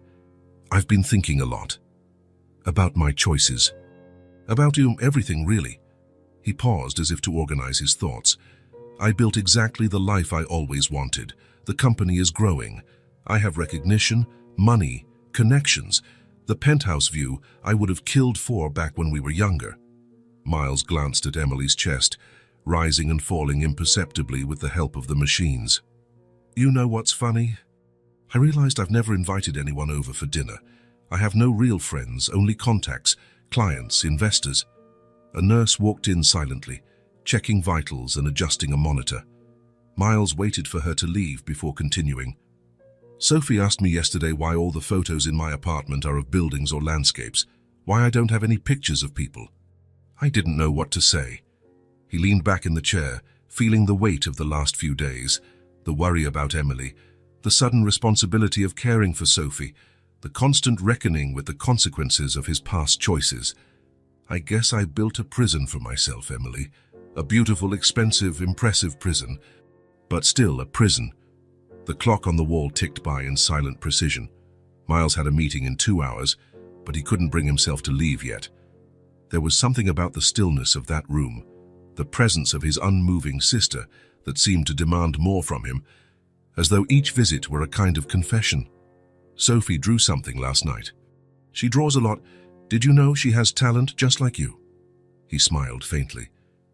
"I've been thinking a lot. About my choices. About everything, really." He paused as if to organize his thoughts. "I built exactly the life I always wanted. The company is growing. I have recognition, money, connections. The penthouse view I would have killed for back when we were younger." Miles glanced at Emily's chest, rising and falling imperceptibly with the help of the machines. "You know what's funny? I realized I've never invited anyone over for dinner. I have no real friends, only contacts, clients, investors." A nurse walked in silently, checking vitals and adjusting a monitor. Miles waited for her to leave before continuing. "Sophie asked me yesterday why all the photos in my apartment are of buildings or landscapes, why I don't have any pictures of people." I didn't know what to say. He leaned back in the chair, feeling the weight of the last few days, the worry about Emily, the sudden responsibility of caring for Sophie, the constant reckoning with the consequences of his past choices. "I guess I built a prison for myself, Emily. A beautiful, expensive, impressive prison, but still a prison." The clock on the wall ticked by in silent precision. Miles had a meeting in 2 hours, but he couldn't bring himself to leave yet. There was something about the stillness of that room, the presence of his unmoving sister, that seemed to demand more from him, as though each visit were a kind of confession. "Sophie drew something last night. She draws a lot. Did you know she has talent just like you?" He smiled faintly,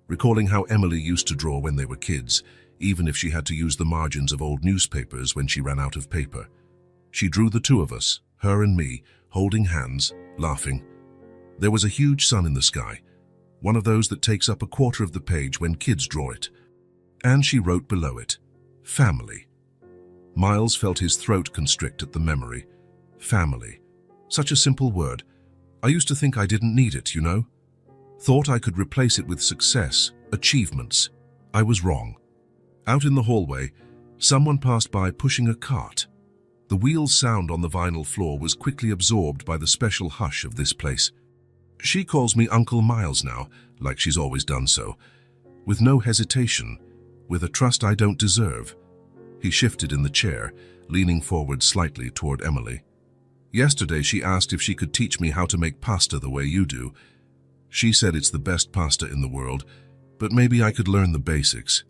recalling how Emily used to draw when they were kids, even if she had to use the margins of old newspapers when she ran out of paper. She drew the two of us, her and me, holding hands, laughing. There was a huge sun in the sky, one of those that takes up a quarter of the page when kids draw it. And she wrote below it, "Family." Miles felt his throat constrict at the memory. Family. Such a simple word. I used to think I didn't need it, you know? Thought I could replace it with success, achievements. I was wrong. Out in the hallway, someone passed by pushing a cart. The wheel's sound on the vinyl floor was quickly absorbed by the special hush of this place. She calls me Uncle Miles now, like she's always done so, with no hesitation, with a trust I don't deserve. He shifted in the chair, leaning forward slightly toward Emily. "Yesterday she asked if she could teach me how to make pasta the way you do. She said it's the best pasta in the world, but maybe I could learn the basics."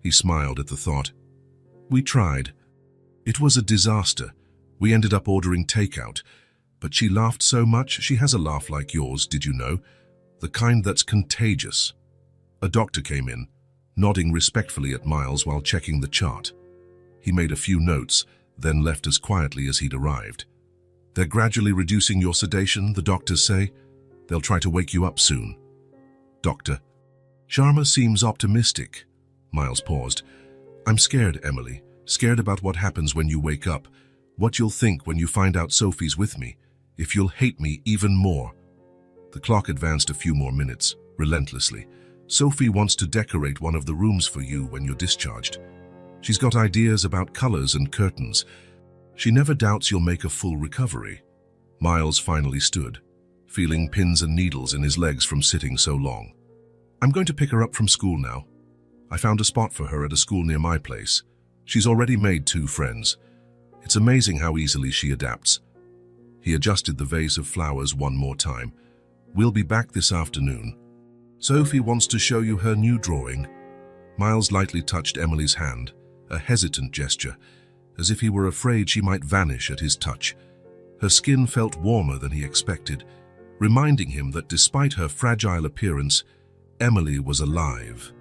He smiled at the thought. "We tried. It was a disaster. We ended up ordering takeout, but she laughed so much. She has a laugh like yours, did you know? The kind that's contagious." A doctor came in, nodding respectfully at Miles while checking the chart. He made a few notes, then left as quietly as he'd arrived. "They're gradually reducing your sedation, the doctors say. They'll try to wake you up soon." "Doctor." "Sharma seems optimistic." Miles paused. "I'm scared, Emily. Scared about what happens when you wake up. What you'll think when you find out Sophie's with me. If you'll hate me even more." The clock advanced a few more minutes, relentlessly. Sophie wants to decorate one of the rooms for you when you're discharged. She's got ideas about colors and curtains. She never doubts you'll make a full recovery. Miles finally stood, feeling pins and needles in his legs from sitting so long. I'm going to pick her up from school now. I found a spot for her at a school near my place. She's already made 2 friends. It's amazing how easily she adapts. He adjusted the vase of flowers one more time. We'll be back this afternoon. Sophie wants to show you her new drawing. Miles lightly touched Emily's hand, a hesitant gesture, as if he were afraid she might vanish at his touch. Her skin felt warmer than he expected, reminding him that despite her fragile appearance, Emily was alive,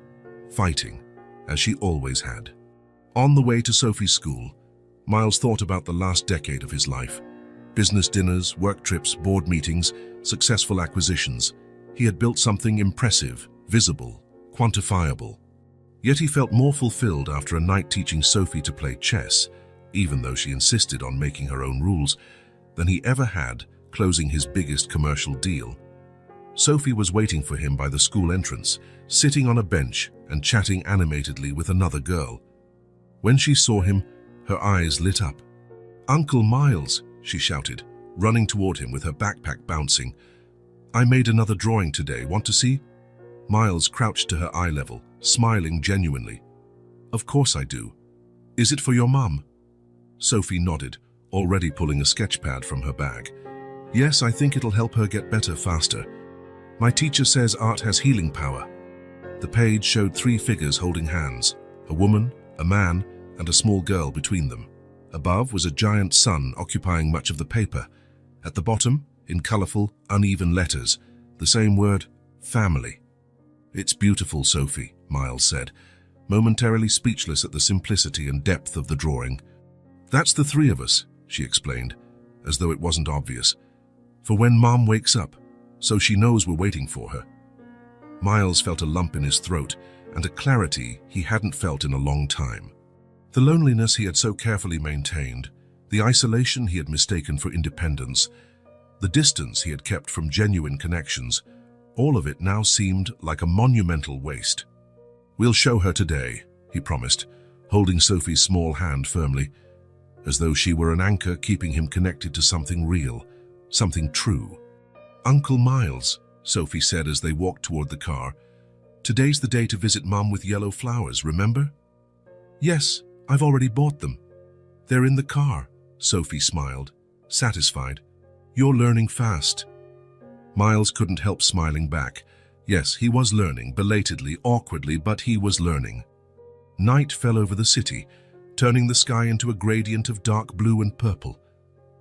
fighting, as she always had. On the way to Sophie's school, Miles thought about the last decade of his life. Business dinners, work trips, board meetings, successful acquisitions. He had built something impressive, visible, quantifiable. Yet he felt more fulfilled after a night teaching Sophie to play chess, even though she insisted on making her own rules, than he ever had closing his biggest commercial deal. Sophie was waiting for him by the school entrance, sitting on a bench and chatting animatedly with another girl. When she saw him, her eyes lit up. "Uncle Miles," she shouted, running toward him with her backpack bouncing. "I made another drawing today. Want to see?" Miles crouched to her eye level, smiling genuinely. "Of course I do. Is it for your mum?" Sophie nodded, already pulling a sketchpad from her bag. "Yes, I think it'll help her get better faster. My teacher says art has healing power." The page showed 3 figures holding hands, a woman, a man, and a small girl between them. Above was a giant sun occupying much of the paper. At the bottom, in colorful, uneven letters, the same word, family. "It's beautiful, Sophie," Miles said, momentarily speechless at the simplicity and depth of the drawing. "That's the 3 of us," she explained, as though it wasn't obvious. "For when Mom wakes up, so she knows we're waiting for her." Miles felt a lump in his throat and a clarity he hadn't felt in a long time. The loneliness he had so carefully maintained, the isolation he had mistaken for independence, the distance he had kept from genuine connections, all of it now seemed like a monumental waste. "We'll show her today," he promised, holding Sophie's small hand firmly, as though she were an anchor keeping him connected to something real, something true. "Uncle Miles," Sophie said as they walked toward the car, "today's the day to visit Mum with yellow flowers, remember?" "Yes, I've already bought them." "They're in the car," Sophie smiled, satisfied. "You're learning fast." Miles couldn't help smiling back. Yes, he was learning, belatedly, awkwardly, but he was learning. Night fell over the city, turning the sky into a gradient of dark blue and purple.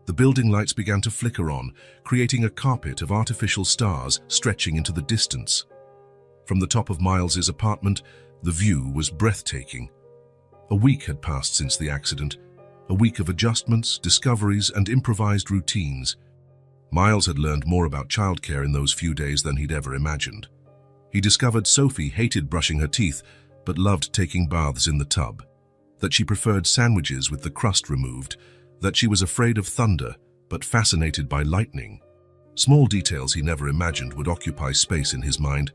The building lights began to flicker on, creating a carpet of artificial stars stretching into the distance. From the top of Miles's apartment, the view was breathtaking. A week had passed since the accident, a week of adjustments, discoveries, and improvised routines. Miles had learned more about childcare in those few days than he'd ever imagined. He discovered Sophie hated brushing her teeth, but loved taking baths in the tub, that she preferred sandwiches with the crust removed, that she was afraid of thunder, but fascinated by lightning. Small details he never imagined would occupy space in his mind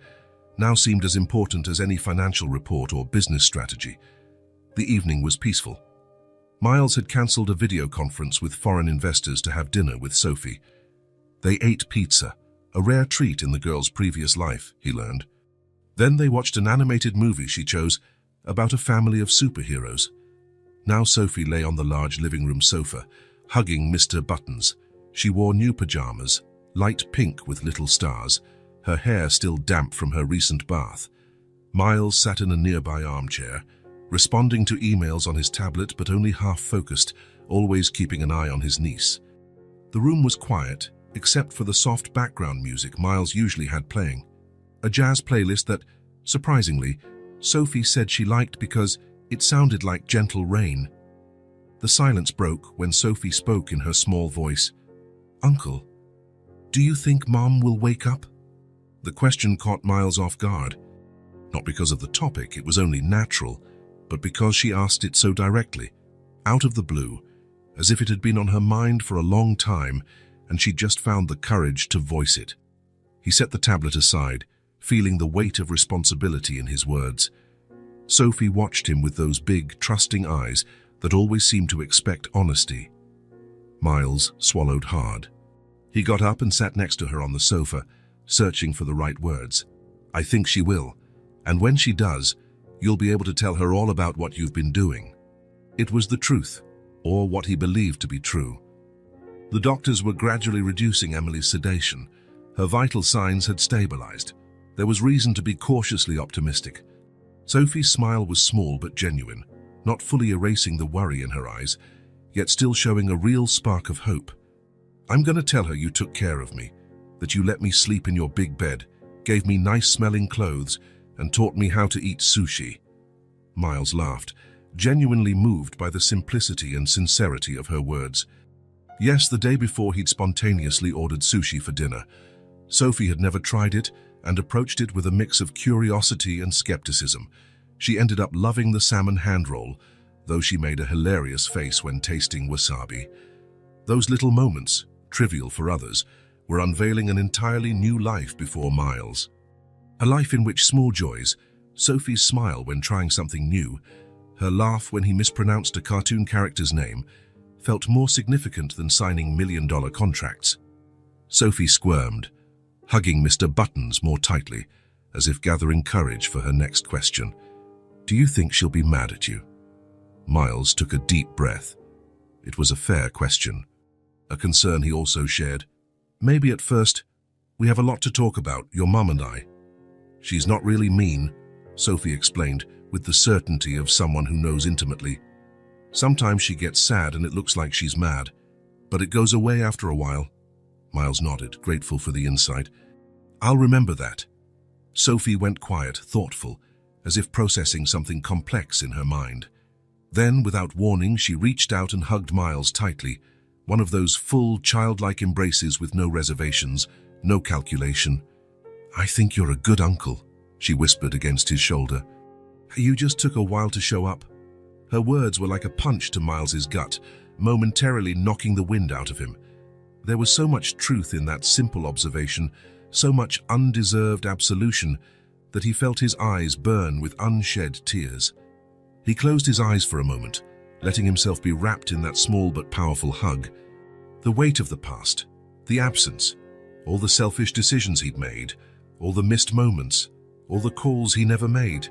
now seemed as important as any financial report or business strategy. The evening was peaceful. Miles had cancelled a video conference with foreign investors to have dinner with Sophie. They ate pizza, a rare treat in the girl's previous life, he learned. Then they watched an animated movie she chose about a family of superheroes. Now Sophie lay on the large living room sofa, hugging Mr. Buttons. She wore new pajamas, light pink with little stars, her hair still damp from her recent bath. Miles sat in a nearby armchair, responding to emails on his tablet but only half-focused, always keeping an eye on his niece. The room was quiet, except for the soft background music Miles usually had playing. A jazz playlist that, surprisingly, Sophie said she liked because it sounded like gentle rain. The silence broke when Sophie spoke in her small voice. "Uncle, do you think Mom will wake up?" The question caught Miles off guard. Not because of the topic, it was only natural, but because she asked it so directly, out of the blue, as if it had been on her mind for a long time and she'd just found the courage to voice it. He set the tablet aside, feeling the weight of responsibility in his words. Sophie watched him with those big, trusting eyes that always seemed to expect honesty. Miles swallowed hard. He got up and sat next to her on the sofa, searching for the right words. "I think she will, and when she does, you'll be able to tell her all about what you've been doing." It was the truth, or what he believed to be true. The doctors were gradually reducing Emily's sedation. Her vital signs had stabilized. There was reason to be cautiously optimistic. Sophie's smile was small but genuine, not fully erasing the worry in her eyes, yet still showing a real spark of hope. "I'm going to tell her you took care of me, that you let me sleep in your big bed, gave me nice-smelling clothes, and taught me how to eat sushi." Miles laughed, genuinely moved by the simplicity and sincerity of her words. Yes, the day before he'd spontaneously ordered sushi for dinner. Sophie had never tried it and approached it with a mix of curiosity and skepticism. She ended up loving the salmon hand roll, though she made a hilarious face when tasting wasabi. Those little moments, trivial for others, were unveiling an entirely new life before Miles. A life in which small joys, Sophie's smile when trying something new, her laugh when he mispronounced a cartoon character's name, felt more significant than signing million-dollar contracts. Sophie squirmed, hugging Mr. Buttons more tightly, as if gathering courage for her next question. "Do you think she'll be mad at you?" Miles took a deep breath. It was a fair question, a concern he also shared. "Maybe at first. We have a lot to talk about, your mum and I." "She's not really mean," Sophie explained, with the certainty of someone who knows intimately. "Sometimes she gets sad and it looks like she's mad, but it goes away after a while." Miles nodded, grateful for the insight. "I'll remember that." Sophie went quiet, thoughtful, as if processing something complex in her mind. Then, without warning, she reached out and hugged Miles tightly, one of those full, childlike embraces with no reservations, no calculation. "I think you're a good uncle," she whispered against his shoulder. "You just took a while to show up." Her words were like a punch to Miles's gut, momentarily knocking the wind out of him. There was so much truth in that simple observation, so much undeserved absolution, that he felt his eyes burn with unshed tears. He closed his eyes for a moment, letting himself be wrapped in that small but powerful hug. The weight of the past, the absence, all the selfish decisions he'd made, all the missed moments, all the calls he never made.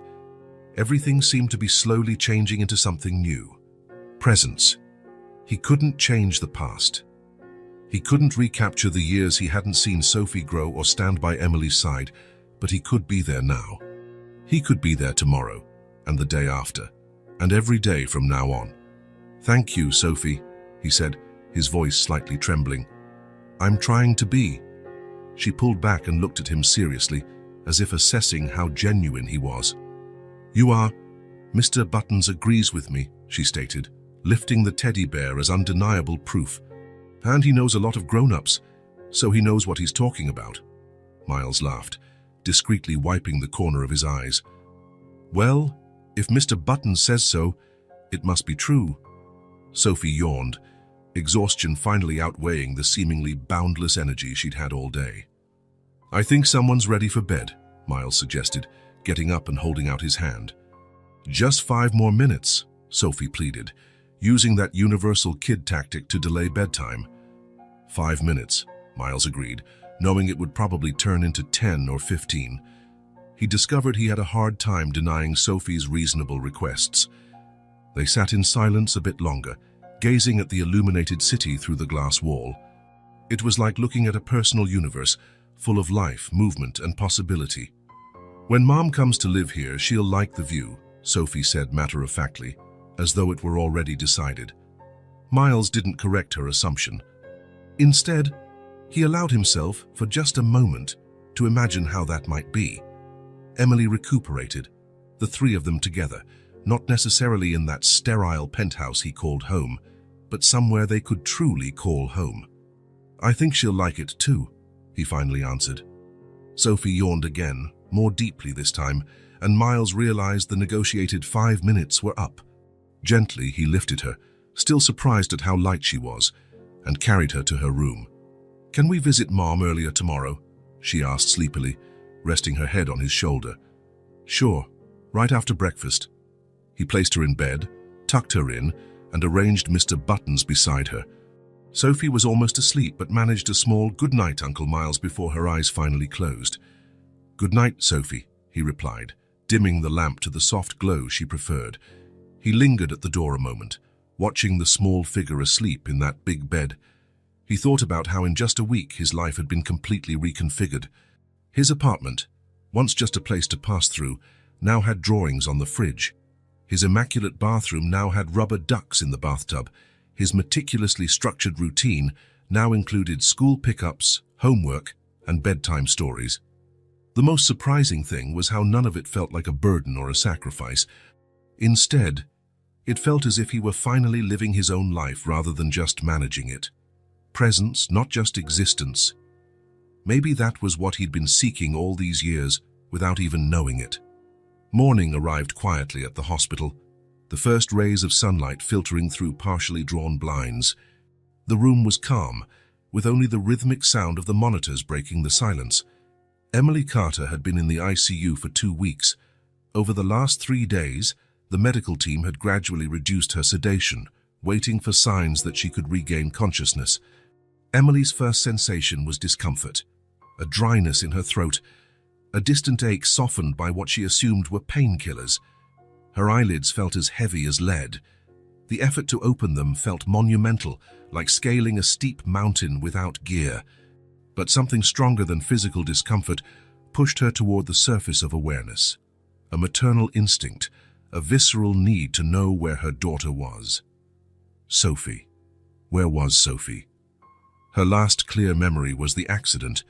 Everything seemed to be slowly changing into something new. Presence. He couldn't change the past. He couldn't recapture the years he hadn't seen Sophie grow or stand by Emily's side, but he could be there now. He could be there tomorrow, and the day after, and every day from now on. "Thank you, Sophie," he said, his voice slightly trembling. "I'm trying to be." She pulled back and looked at him seriously, as if assessing how genuine he was. "You are. Mr. Buttons agrees with me," she stated, lifting the teddy bear as undeniable proof. "And he knows a lot of grown-ups, so he knows what he's talking about." Miles laughed, discreetly wiping the corner of his eyes. "Well, if Mr. Buttons says so, it must be true." Sophie yawned, exhaustion finally outweighing the seemingly boundless energy she'd had all day. "I think someone's ready for bed," Miles suggested, getting up and holding out his hand. "Just 5 more minutes," Sophie pleaded, using that universal kid tactic to delay bedtime. 5 minutes, Miles agreed, knowing it would probably turn into 10 or 15. He discovered he had a hard time denying Sophie's reasonable requests. They sat in silence a bit longer, gazing at the illuminated city through the glass wall. It was like looking at a personal universe, full of life, movement, and possibility. "When Mom comes to live here, she'll like the view," Sophie said matter-of-factly, as though it were already decided. Miles didn't correct her assumption. Instead, he allowed himself, for just a moment, to imagine how that might be. Emily recuperated, the 3 of them together, not necessarily in that sterile penthouse he called home, but somewhere they could truly call home. "I think she'll like it too," he finally answered. Sophie yawned again, more deeply this time, and Miles realized the negotiated 5 minutes were up. Gently, he lifted her, still surprised at how light she was, and carried her to her room. "Can we visit Mom earlier tomorrow? she asked sleepily, resting her head on his shoulder. Sure, right after breakfast. He placed her in bed, tucked her in, and arranged Mr. Buttons beside her. Sophie was almost asleep but managed a small "Good night, Uncle Miles" before her eyes finally closed. "Good night, Sophie," he replied, dimming the lamp to the soft glow she preferred. He lingered at the door a moment, watching the small figure asleep in that big bed. He thought about how in just a week his life had been completely reconfigured. His apartment, once just a place to pass through, now had drawings on the fridge. His immaculate bathroom now had rubber ducks in the bathtub. His meticulously structured routine now included school pickups, homework, and bedtime stories. The most surprising thing was how none of it felt like a burden or a sacrifice. Instead, it felt as if he were finally living his own life rather than just managing it. Presence, not just existence. Maybe that was what he'd been seeking all these years without even knowing it. Morning arrived quietly at the hospital, the first rays of sunlight filtering through partially drawn blinds. The room was calm, with only the rhythmic sound of the monitors breaking the silence. Emily Carter had been in the ICU for 2 weeks. Over the last 3 days, the medical team had gradually reduced her sedation, waiting for signs that she could regain consciousness. Emily's first sensation was discomfort, a dryness in her throat, a distant ache softened by what she assumed were painkillers. Her eyelids felt as heavy as lead. The effort to open them felt monumental, like scaling a steep mountain without gear. But something stronger than physical discomfort pushed her toward the surface of awareness. A maternal instinct, a visceral need to know where her daughter was. Sophie. Where was Sophie? Her last clear memory was the accident,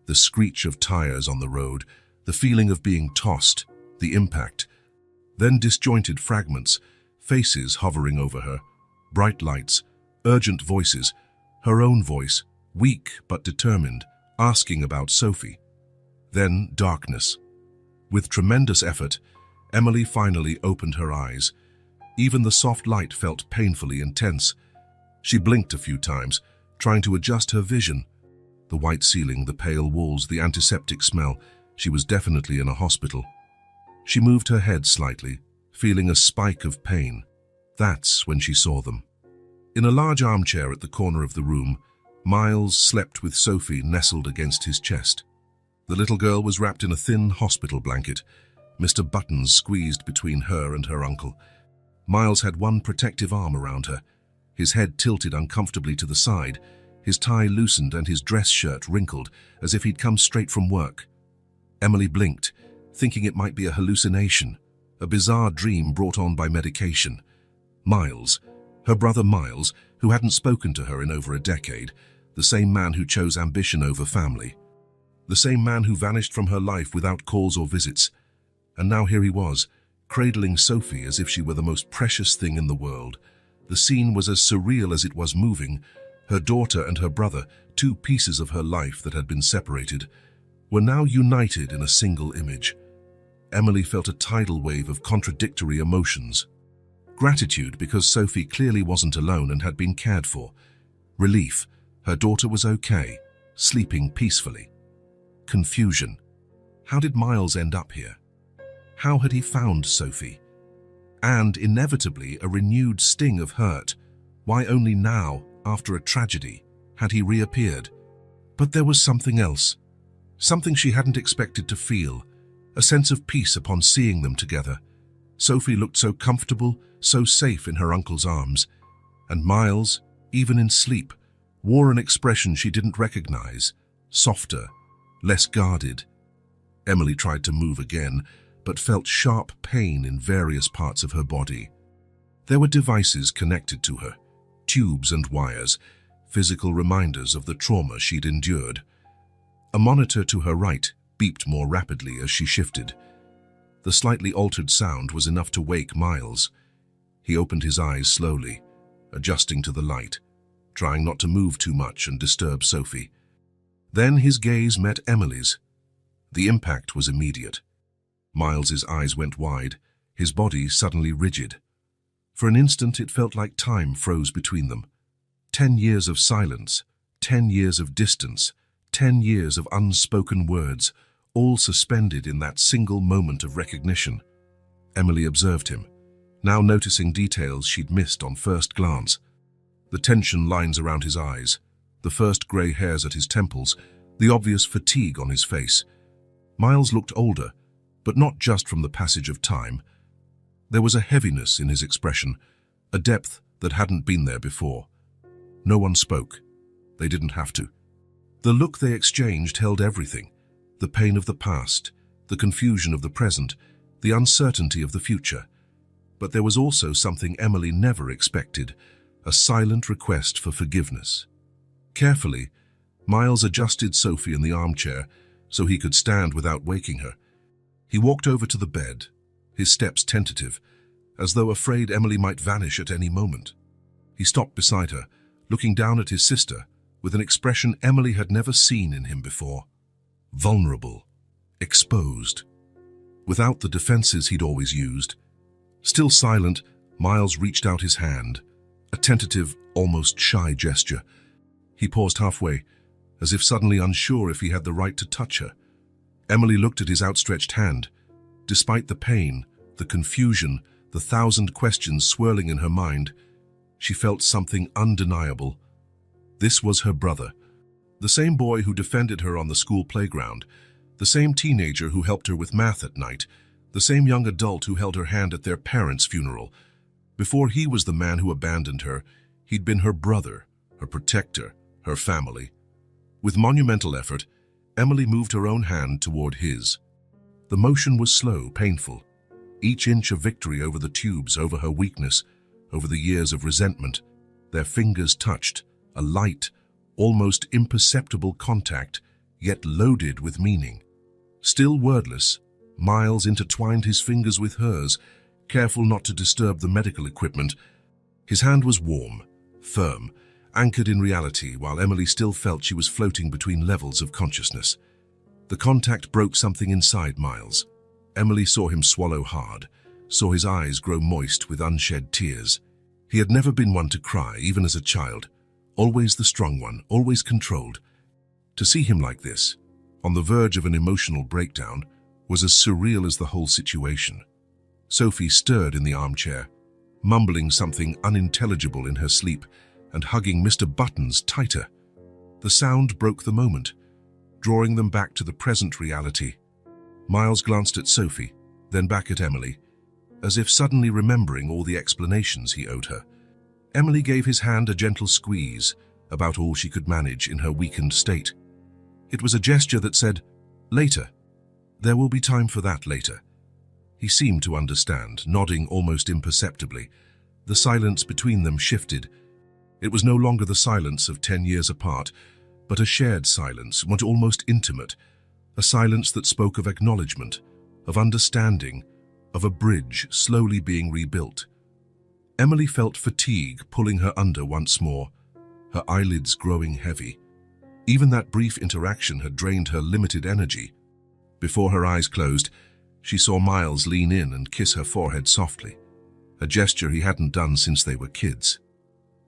the screech of tires on the road, the feeling of being tossed, the impact. Then disjointed fragments, faces hovering over her, bright lights, urgent voices, her own voice, weak but determined, asking about Sophie. Then darkness. With tremendous effort, Emily finally opened her eyes. Even the soft light felt painfully intense. She blinked a few times, trying to adjust her vision. The white ceiling, the pale walls, the antiseptic smell. She was definitely in a hospital. She moved her head slightly, feeling a spike of pain. That's when she saw them. In a large armchair at the corner of the room, Miles slept with Sophie nestled against his chest. The little girl was wrapped in a thin hospital blanket, Mr. Buttons squeezed between her and her uncle. Miles had one protective arm around her, his head tilted uncomfortably to the side, his tie loosened and his dress shirt wrinkled, as if he'd come straight from work. Emily blinked, thinking it might be a hallucination, a bizarre dream brought on by medication. Miles, her brother Miles, who hadn't spoken to her in over a decade, the same man who chose ambition over family, the same man who vanished from her life without calls or visits. And now here he was, cradling Sophie as if she were the most precious thing in the world. The scene was as surreal as it was moving. Her daughter and her brother, 2 pieces of her life that had been separated, were now united in a single image. Emily felt a tidal wave of contradictory emotions. Gratitude because Sophie clearly wasn't alone and had been cared for. Relief, her daughter was okay, sleeping peacefully. Confusion. How did Miles end up here? How had he found Sophie? And, inevitably, a renewed sting of hurt. Why only now, after a tragedy, had he reappeared? But there was something else. Something she hadn't expected to feel. A sense of peace upon seeing them together. Sophie looked so comfortable, so safe in her uncle's arms. And Miles, even in sleep, wore an expression she didn't recognize. Softer, less guarded. Emily tried to move again, but felt sharp pain in various parts of her body. There were devices connected to her, tubes and wires, physical reminders of the trauma she'd endured. A monitor to her right beeped more rapidly as she shifted. The slightly altered sound was enough to wake Miles. He opened his eyes slowly, adjusting to the light, trying not to move too much and disturb Sophie. Then his gaze met Emily's. The impact was immediate. Miles's eyes went wide, his body suddenly rigid. For an instant it felt like time froze between them. 10 years of silence, 10 years of distance, 10 years of unspoken words, all suspended in that single moment of recognition. Emily observed him, now noticing details she'd missed on first glance. The tension lines around his eyes, the first grey hairs at his temples, the obvious fatigue on his face. Miles looked older, but not just from the passage of time. There was a heaviness in his expression, a depth that hadn't been there before. No one spoke. They didn't have to. The look they exchanged held everything: the pain of the past, the confusion of the present, the uncertainty of the future. But there was also something Emily never expected, a silent request for forgiveness. Carefully, Miles adjusted Sophie in the armchair so he could stand without waking her. He walked over to the bed, his steps tentative, as though afraid Emily might vanish at any moment. He stopped beside her, looking down at his sister with an expression Emily had never seen in him before. Vulnerable, exposed, without the defenses he'd always used. Still silent, Miles reached out his hand, a tentative, almost shy gesture. He paused halfway, as if suddenly unsure if he had the right to touch her. Emily looked at his outstretched hand. Despite the pain, the confusion, the 1,000 questions swirling in her mind, she felt something undeniable. This was her brother, the same boy who defended her on the school playground, the same teenager who helped her with math at night, the same young adult who held her hand at their parents' funeral. Before he was the man who abandoned her, he'd been her brother, her protector, her family. With monumental effort, Emily moved her own hand toward his. The motion was slow, painful. Each inch of victory over the tubes, over her weakness, over the years of resentment. Their fingers touched, a light, almost imperceptible contact, yet loaded with meaning. Still wordless, Miles intertwined his fingers with hers, careful not to disturb the medical equipment. His hand was warm, firm, anchored in reality, while Emily still felt she was floating between levels of consciousness. The contact broke something inside Miles. Emily saw him swallow hard, saw his eyes grow moist with unshed tears. He had never been one to cry, even as a child. Always the strong one, always controlled. To see him like this, on the verge of an emotional breakdown, was as surreal as the whole situation. Sophie stirred in the armchair, mumbling something unintelligible in her sleep and hugging Mr. Buttons tighter. The sound broke the moment, drawing them back to the present reality. Miles glanced at Sophie, then back at Emily, as if suddenly remembering all the explanations he owed her. Emily gave his hand a gentle squeeze, about all she could manage in her weakened state. It was a gesture that said, "Later. There will be time for that later." He seemed to understand, nodding almost imperceptibly. The silence between them shifted. It was no longer the silence of 10 years apart, but a shared silence, one almost intimate, a silence that spoke of acknowledgement, of understanding, of a bridge slowly being rebuilt. Emily felt fatigue pulling her under once more, her eyelids growing heavy. Even that brief interaction had drained her limited energy. Before her eyes closed, she saw Miles lean in and kiss her forehead softly, a gesture he hadn't done since they were kids.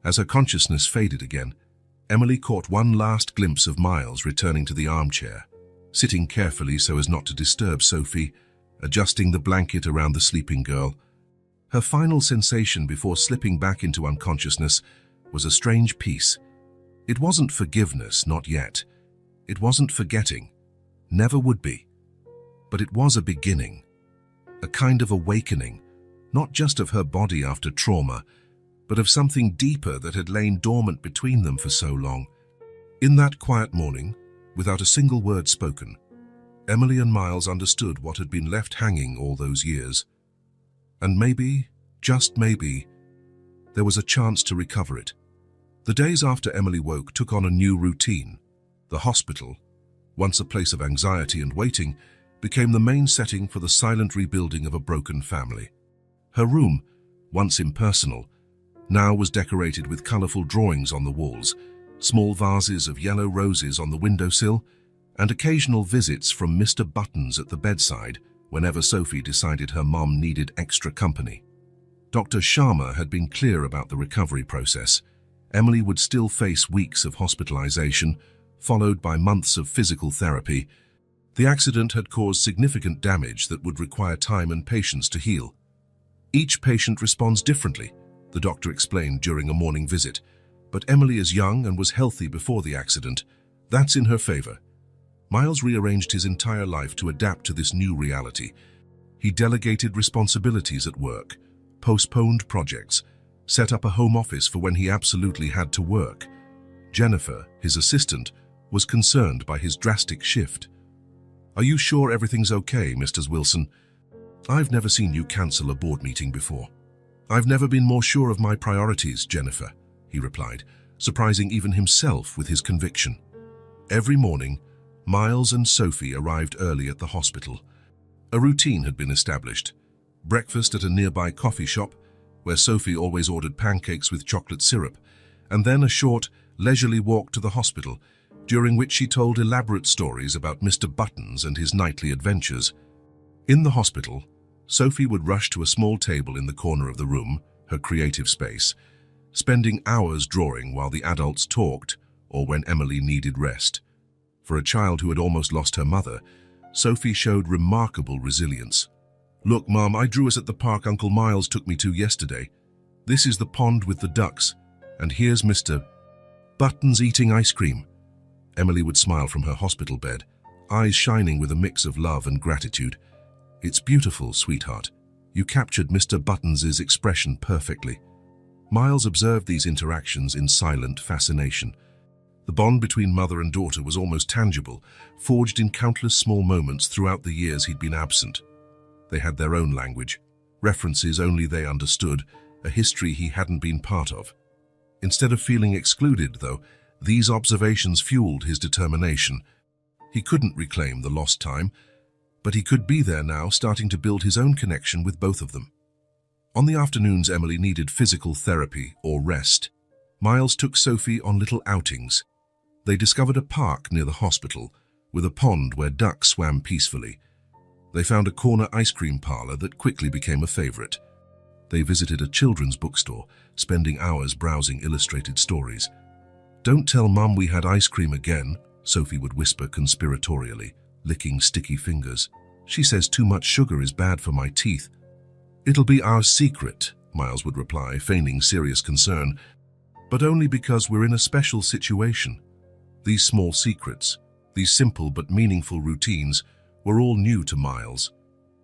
As her consciousness faded again, Emily caught one last glimpse of Miles returning to the armchair, sitting carefully so as not to disturb Sophie, adjusting the blanket around the sleeping girl. Her final sensation before slipping back into unconsciousness was a strange peace. It wasn't forgiveness, not yet. It wasn't forgetting. Never would be. But it was a beginning, a kind of awakening, not just of her body after trauma, but of something deeper that had lain dormant between them for so long. In that quiet morning, without a single word spoken, Emily and Miles understood what had been left hanging all those years. And maybe, just maybe, there was a chance to recover it. The days after Emily woke took on a new routine. The hospital, once a place of anxiety and waiting, became the main setting for the silent rebuilding of a broken family. Her room, once impersonal, now was decorated with colorful drawings on the walls, small vases of yellow roses on the windowsill, and occasional visits from Mr. Buttons at the bedside whenever Sophie decided her mom needed extra company. Dr. Sharma had been clear about the recovery process. Emily would still face weeks of hospitalization, followed by months of physical therapy. The accident had caused significant damage that would require time and patience to heal. Each patient responds differently, the doctor explained during a morning visit. But Emily is young and was healthy before the accident. That's in her favor. Miles rearranged his entire life to adapt to this new reality. He delegated responsibilities at work, postponed projects, set up a home office for when he absolutely had to work. Jennifer, his assistant, was concerned by his drastic shift. "Are you sure everything's okay, Mr. Wilson? I've never seen you cancel a board meeting before." "I've never been more sure of my priorities, Jennifer," he replied, surprising even himself with his conviction. Every morning, Miles and Sophie arrived early at the hospital. A routine had been established. Breakfast at a nearby coffee shop, where Sophie always ordered pancakes with chocolate syrup, and then a short, leisurely walk to the hospital, during which she told elaborate stories about Mr. Buttons and his nightly adventures. In the hospital, Sophie would rush to a small table in the corner of the room, her creative space, spending hours drawing while the adults talked or when Emily needed rest. For a child who had almost lost her mother, Sophie showed remarkable resilience. "Look, Mom, I drew us at the park Uncle Miles took me to yesterday. This is the pond with the ducks, and here's Mr. Buttons eating ice cream." Emily would smile from her hospital bed, eyes shining with a mix of love and gratitude. "It's beautiful, sweetheart. You captured Mr. Buttons's expression perfectly." Miles observed these interactions in silent fascination. The bond between mother and daughter was almost tangible, forged in countless small moments throughout the years he'd been absent. They had their own language, references only they understood, a history he hadn't been part of. Instead of feeling excluded, though, these observations fueled his determination. He couldn't reclaim the lost time, but he could be there now, starting to build his own connection with both of them. On the afternoons Emily needed physical therapy or rest, Miles took Sophie on little outings. They discovered a park near the hospital, with a pond where ducks swam peacefully. They found a corner ice cream parlor that quickly became a favorite. They visited a children's bookstore, spending hours browsing illustrated stories. "Don't tell Mum we had ice cream again," Sophie would whisper conspiratorially, licking sticky fingers. "She says too much sugar is bad for my teeth." "It'll be our secret," Miles would reply, feigning serious concern, "but only because we're in a special situation." These small secrets, these simple but meaningful routines, were all new to Miles.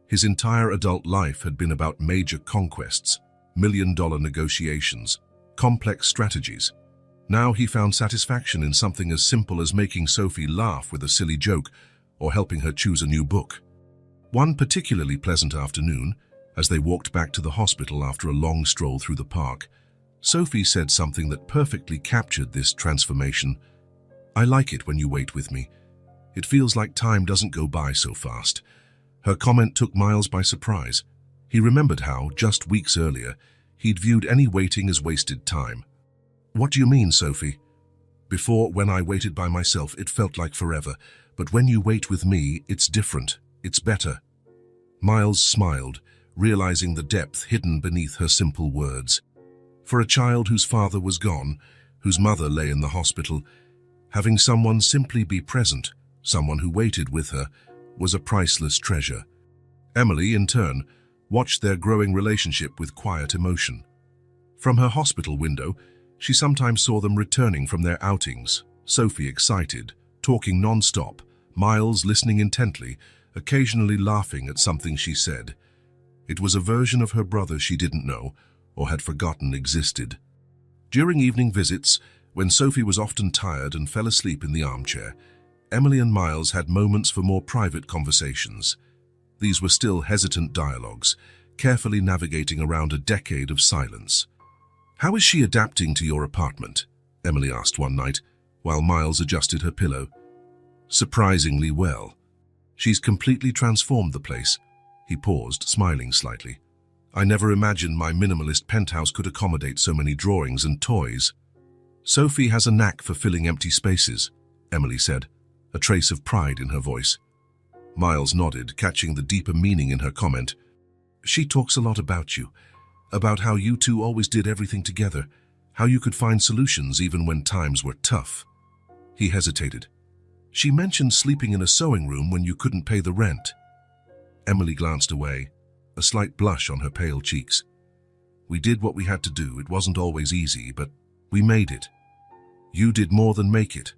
His entire adult life had been about major conquests, million-dollar negotiations, complex strategies. Now he found satisfaction in something as simple as making Sophie laugh with a silly joke or helping her choose a new book. One particularly pleasant afternoon, as they walked back to the hospital after a long stroll through the park, Sophie said something that perfectly captured this transformation. "I like it when you wait with me. It feels like time doesn't go by so fast." Her comment took Miles by surprise. He remembered how, just weeks earlier, he'd viewed any waiting as wasted time. "What do you mean, Sophie?" "Before, when I waited by myself, it felt like forever. But when you wait with me, it's different. It's better." Miles smiled, realizing the depth hidden beneath her simple words. For a child whose father was gone, whose mother lay in the hospital, having someone simply be present, someone who waited with her, was a priceless treasure. Emily, in turn, watched their growing relationship with quiet emotion. From her hospital window, she sometimes saw them returning from their outings, Sophie excited, talking non-stop, Miles listening intently, occasionally laughing at something she said. It was a version of her brother she didn't know or had forgotten existed. During evening visits, when Sophie was often tired and fell asleep in the armchair, Emily and Miles had moments for more private conversations. These were still hesitant dialogues, carefully navigating around a decade of silence. "How is she adapting to your apartment?" Emily asked one night, while Miles adjusted her pillow. "Surprisingly well. She's completely transformed the place." He paused, smiling slightly. "I never imagined my minimalist penthouse could accommodate so many drawings and toys." "Sophie has a knack for filling empty spaces," Emily said, a trace of pride in her voice. Miles nodded, catching the deeper meaning in her comment. "She talks a lot about you, about how you two always did everything together, how you could find solutions even when times were tough." He hesitated. She mentioned sleeping in a sewing room when you couldn't pay the rent. Emily glanced away, a slight blush on her pale cheeks. We did what we had to do. It wasn't always easy, but we made it. You did more than make it.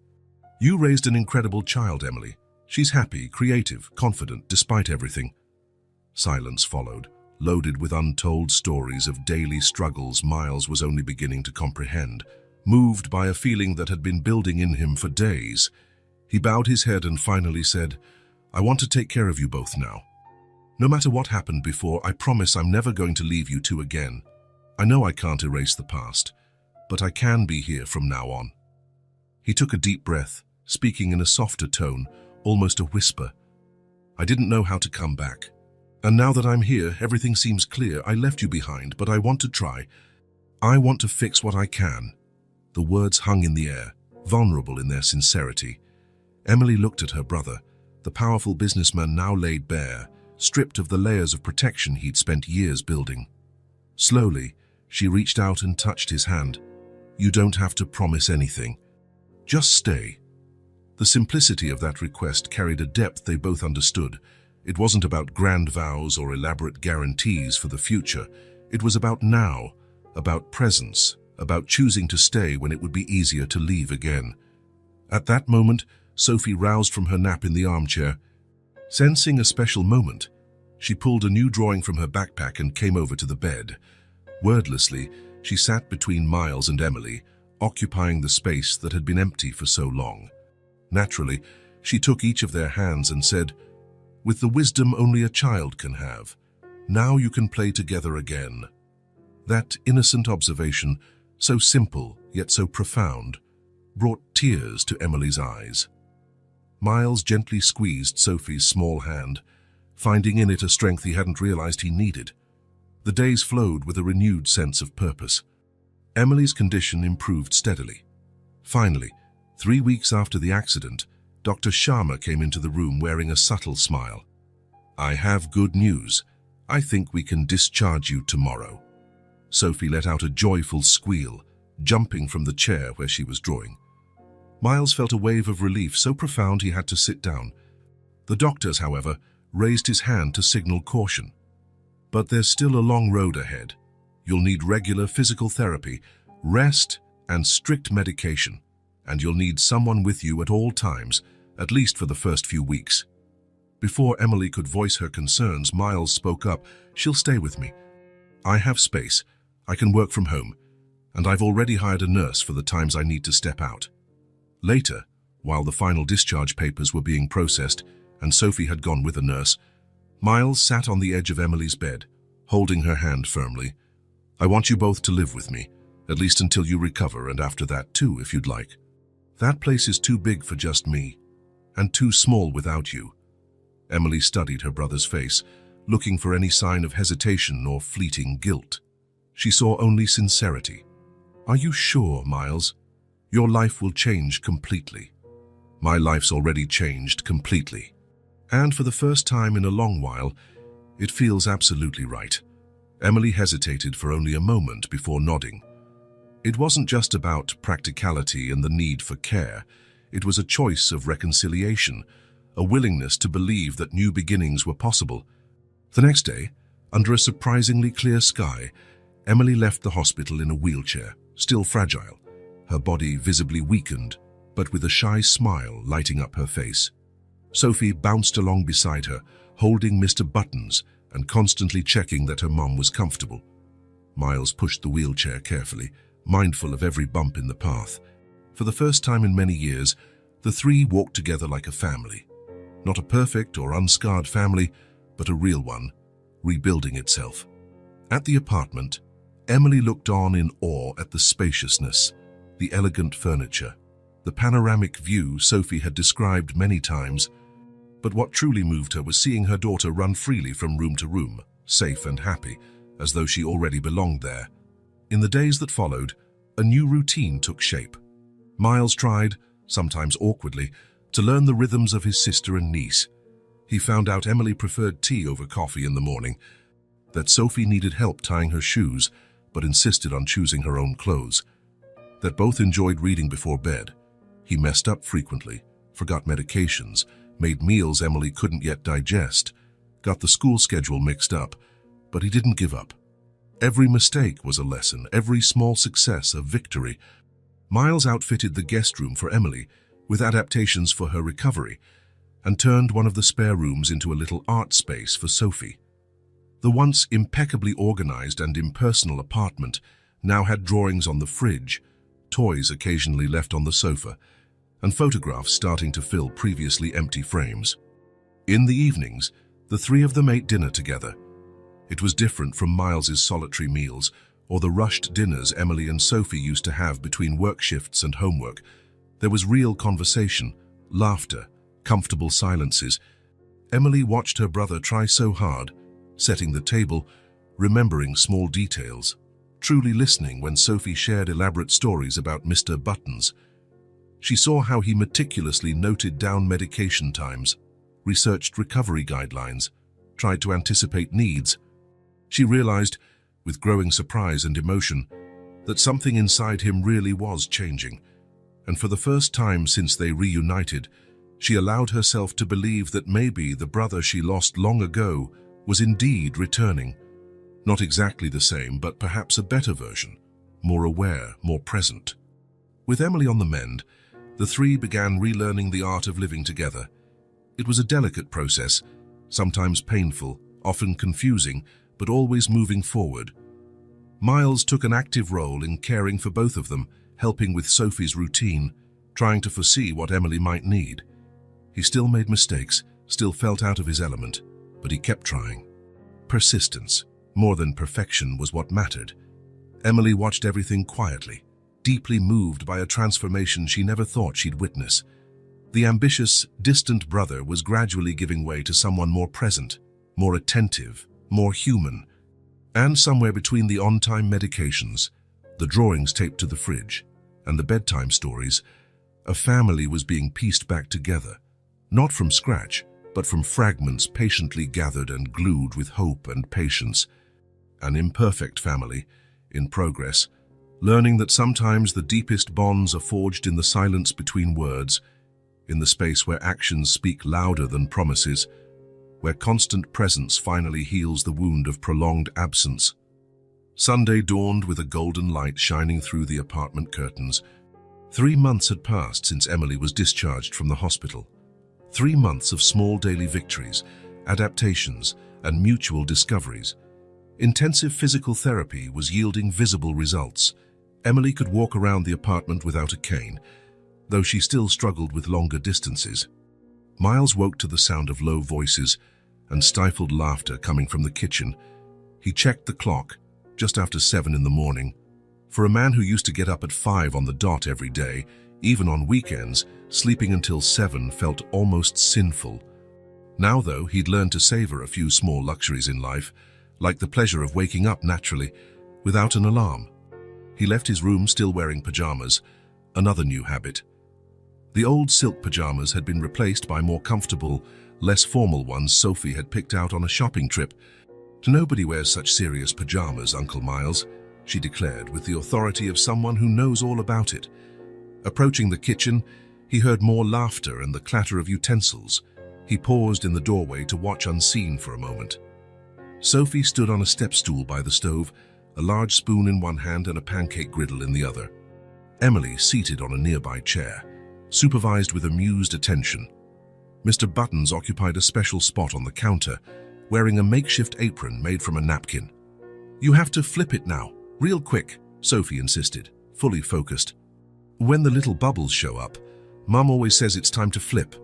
You raised an incredible child, Emily. She's happy, creative, confident, despite everything. Silence followed, loaded with untold stories of daily struggles Miles was only beginning to comprehend. Moved by a feeling that had been building in him for days, he bowed his head and finally said, I want to take care of you both now. No matter what happened before, I promise I'm never going to leave you two again. I know I can't erase the past, but I can be here from now on. He took a deep breath, speaking in a softer tone, almost a whisper. I didn't know how to come back. And now that I'm here, everything seems clear. I left you behind, but I want to try. I want to fix what I can. The words hung in the air, vulnerable in their sincerity. Emily looked at her brother, the powerful businessman now laid bare, stripped of the layers of protection he'd spent years building. Slowly, she reached out and touched his hand. You don't have to promise anything. Just stay. The simplicity of that request carried a depth they both understood. It wasn't about grand vows or elaborate guarantees for the future. It was about now, about presence, about choosing to stay when it would be easier to leave again. At that moment, Sophie roused from her nap in the armchair. Sensing a special moment, she pulled a new drawing from her backpack and came over to the bed. Wordlessly, she sat between Miles and Emily, occupying the space that had been empty for so long. Naturally, she took each of their hands and said, with the wisdom only a child can have, now you can play together again. That innocent observation, so simple yet so profound, brought tears to Emily's eyes. Miles gently squeezed Sophie's small hand, finding in it a strength he hadn't realized he needed. The days flowed with a renewed sense of purpose. Emily's condition improved steadily. Finally, 3 weeks after the accident, Dr. Sharma came into the room wearing a subtle smile. I have good news. I think we can discharge you tomorrow. Sophie let out a joyful squeal, jumping from the chair where she was drawing. Miles felt a wave of relief so profound he had to sit down. The doctors, however, raised his hand to signal caution. But there's still a long road ahead. You'll need regular physical therapy, rest, and strict medication. And you'll need someone with you at all times, at least for the first few weeks. Before Emily could voice her concerns, Miles spoke up. She'll stay with me. I have space. I can work from home. And I've already hired a nurse for the times I need to step out. Later, while the final discharge papers were being processed and Sophie had gone with a nurse, Miles sat on the edge of Emily's bed, holding her hand firmly. I want you both to live with me, at least until you recover, and after that too, if you'd like. That place is too big for just me, and too small without you. Emily studied her brother's face, looking for any sign of hesitation or fleeting guilt. She saw only sincerity. Are you sure, Miles? Your life will change completely. My life's already changed completely. And for the first time in a long while, it feels absolutely right. Emily hesitated for only a moment before nodding. It wasn't just about practicality and the need for care. It was a choice of reconciliation, a willingness to believe that new beginnings were possible. The next day, under a surprisingly clear sky, Emily left the hospital in a wheelchair, still fragile, her body visibly weakened, but with a shy smile lighting up her face. Sophie bounced along beside her, holding Mr. Buttons and constantly checking that her mum was comfortable. Miles pushed the wheelchair carefully, mindful of every bump in the path. For the first time in many years, the three walked together like a family. Not a perfect or unscarred family, but a real one, rebuilding itself. At the apartment, Emily looked on in awe at the spaciousness, the elegant furniture, the panoramic view Sophie had described many times. But what truly moved her was seeing her daughter run freely from room to room, safe and happy, as though she already belonged there. In the days that followed, a new routine took shape. Miles tried, sometimes awkwardly, to learn the rhythms of his sister and niece. He found out Emily preferred tea over coffee in the morning, that Sophie needed help tying her shoes, but insisted on choosing her own clothes, that both enjoyed reading before bed, He messed up frequently, forgot medications, made meals Emily couldn't yet digest, got the school schedule mixed up, but he didn't give up. Every mistake was a lesson, every small success a victory. Miles outfitted the guest room for Emily with adaptations for her recovery and turned one of the spare rooms into a little art space for Sophie. The once impeccably organized and impersonal apartment now had drawings on the fridge, toys occasionally left on the sofa, and photographs starting to fill previously empty frames. In the evenings, the three of them ate dinner together. It was different from Miles's solitary meals or the rushed dinners Emily and Sophie used to have between work shifts and homework. There was real conversation, laughter, comfortable silences. Emily watched her brother try so hard, setting the table, remembering small details, truly listening when Sophie shared elaborate stories about Mr. Buttons. She saw how he meticulously noted down medication times, researched recovery guidelines, tried to anticipate needs. She realized, with growing surprise and emotion, that something inside him really was changing, and for the first time since they reunited, she allowed herself to believe that maybe the brother she lost long ago was indeed returning. Not exactly the same, but perhaps a better version, more aware, more present. With Emily on the mend, the three began relearning the art of living together. It was a delicate process, sometimes painful, often confusing, but always moving forward. Miles took an active role in caring for both of them, helping with Sophie's routine, trying to foresee what Emily might need. He still made mistakes, still felt out of his element, but he kept trying. Persistence, more than perfection, was what mattered. Emily watched everything quietly, deeply moved by a transformation she never thought she'd witness. The ambitious, distant brother was gradually giving way to someone more present, more attentive, more human. And somewhere between the on-time medications, the drawings taped to the fridge, and the bedtime stories, a family was being pieced back together, not from scratch, but from fragments patiently gathered and glued with hope and patience. An imperfect family, in progress, learning that sometimes the deepest bonds are forged in the silence between words, in the space where actions speak louder than promises, where constant presence finally heals the wound of prolonged absence. Sunday dawned with a golden light shining through the apartment curtains. 3 months had passed since Emily was discharged from the hospital. 3 months of small daily victories, adaptations, and mutual discoveries. Intensive physical therapy was yielding visible results. Emily could walk around the apartment without a cane, though she still struggled with longer distances. Miles woke to the sound of low voices and stifled laughter coming from the kitchen. He checked the clock, just after 7 in the morning. For a man who used to get up at 5 on the dot every day, even on weekends, sleeping until 7 felt almost sinful. Now, though, he'd learned to savor a few small luxuries in life, like the pleasure of waking up naturally, without an alarm. He left his room still wearing pajamas, another new habit. The old silk pajamas had been replaced by more comfortable, less formal ones Sophie had picked out on a shopping trip. "Nobody wears such serious pajamas, Uncle Miles," she declared with the authority of someone who knows all about it. Approaching the kitchen, he heard more laughter and the clatter of utensils. He paused in the doorway to watch unseen for a moment. Sophie stood on a step stool by the stove, a large spoon in one hand and a pancake griddle in the other. Emily, seated on a nearby chair, supervised with amused attention. Mr. Buttons occupied a special spot on the counter, wearing a makeshift apron made from a napkin. "You have to flip it now, real quick," Sophie insisted, fully focused. "When the little bubbles show up, Mum always says it's time to flip."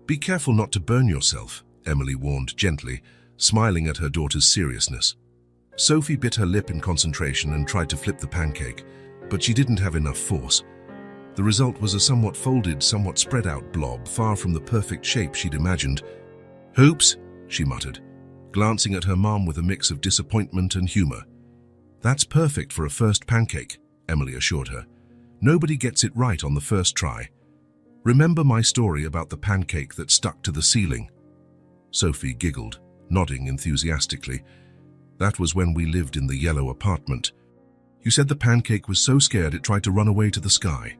"Be careful not to burn yourself," Emily warned gently, smiling at her daughter's seriousness. Sophie bit her lip in concentration and tried to flip the pancake, but she didn't have enough force. The result was a somewhat folded, somewhat spread out blob, far from the perfect shape she'd imagined. "Hoops," she muttered, glancing at her mom with a mix of disappointment and humor. "That's perfect for a first pancake," Emily assured her. "Nobody gets it right on the first try. Remember my story about the pancake that stuck to the ceiling?" Sophie giggled, nodding enthusiastically. "That was when we lived in the yellow apartment. You said the pancake was so scared it tried to run away to the sky."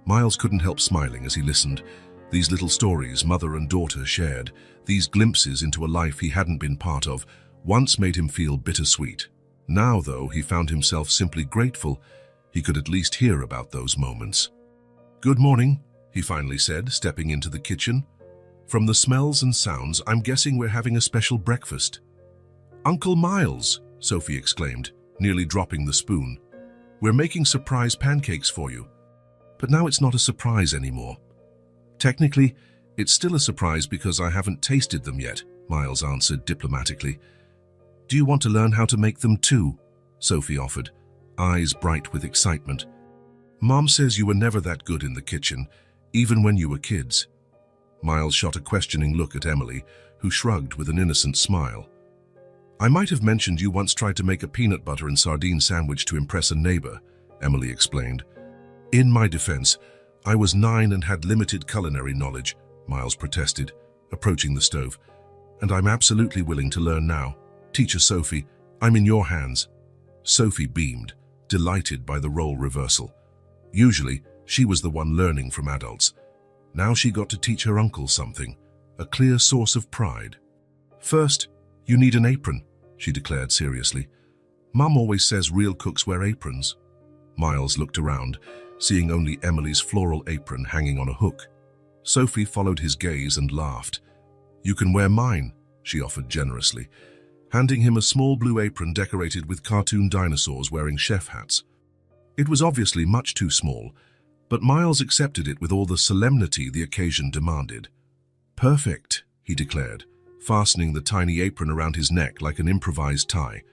Miles couldn't help smiling as he listened. These little stories mother and daughter shared, these glimpses into a life he hadn't been part of, once made him feel bittersweet. Now, though, he found himself simply grateful he could at least hear about those moments. "Good morning," he finally said, stepping into the kitchen. "From the smells and sounds, I'm guessing we're having a special breakfast." "Uncle Miles," Sophie exclaimed, nearly dropping the spoon. "We're making surprise pancakes for you." But now it's not a surprise anymore. "Technically, it's still a surprise because I haven't tasted them yet," Miles answered diplomatically. "Do you want to learn how to make them too?" Sophie offered, eyes bright with excitement. "Mom says you were never that good in the kitchen, even when you were kids." Miles shot a questioning look at Emily, who shrugged with an innocent smile. "I might have mentioned you once tried to make a peanut butter and sardine sandwich to impress a neighbor," Emily explained. "In my defense, I was 9 and had limited culinary knowledge," Miles protested, approaching the stove. "And I'm absolutely willing to learn now. Teacher Sophie, I'm in your hands." Sophie beamed, delighted by the role reversal. Usually, she was the one learning from adults. Now she got to teach her uncle something, a clear source of pride. "First, you need an apron," she declared seriously. "Mum always says real cooks wear aprons." Miles looked around, seeing only Emily's floral apron hanging on a hook. Sophie followed his gaze and laughed. "You can wear mine," she offered generously, handing him a small blue apron decorated with cartoon dinosaurs wearing chef hats. It was obviously much too small, but Miles accepted it with all the solemnity the occasion demanded. "Perfect," he declared, fastening the tiny apron around his neck like an improvised tie.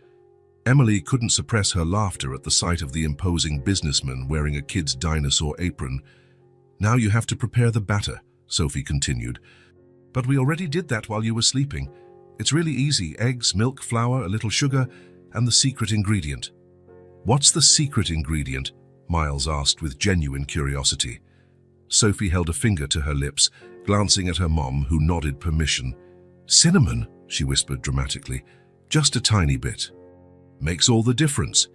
Emily couldn't suppress her laughter at the sight of the imposing businessman wearing a kid's dinosaur apron. "Now you have to prepare the batter," Sophie continued. "But we already did that while you were sleeping. It's really easy: eggs, milk, flour, a little sugar, and the secret ingredient." "What's the secret ingredient?" Miles asked with genuine curiosity. Sophie held a finger to her lips, glancing at her mom, who nodded permission. "Cinnamon," she whispered dramatically. "Just a tiny bit." "Makes all the difference."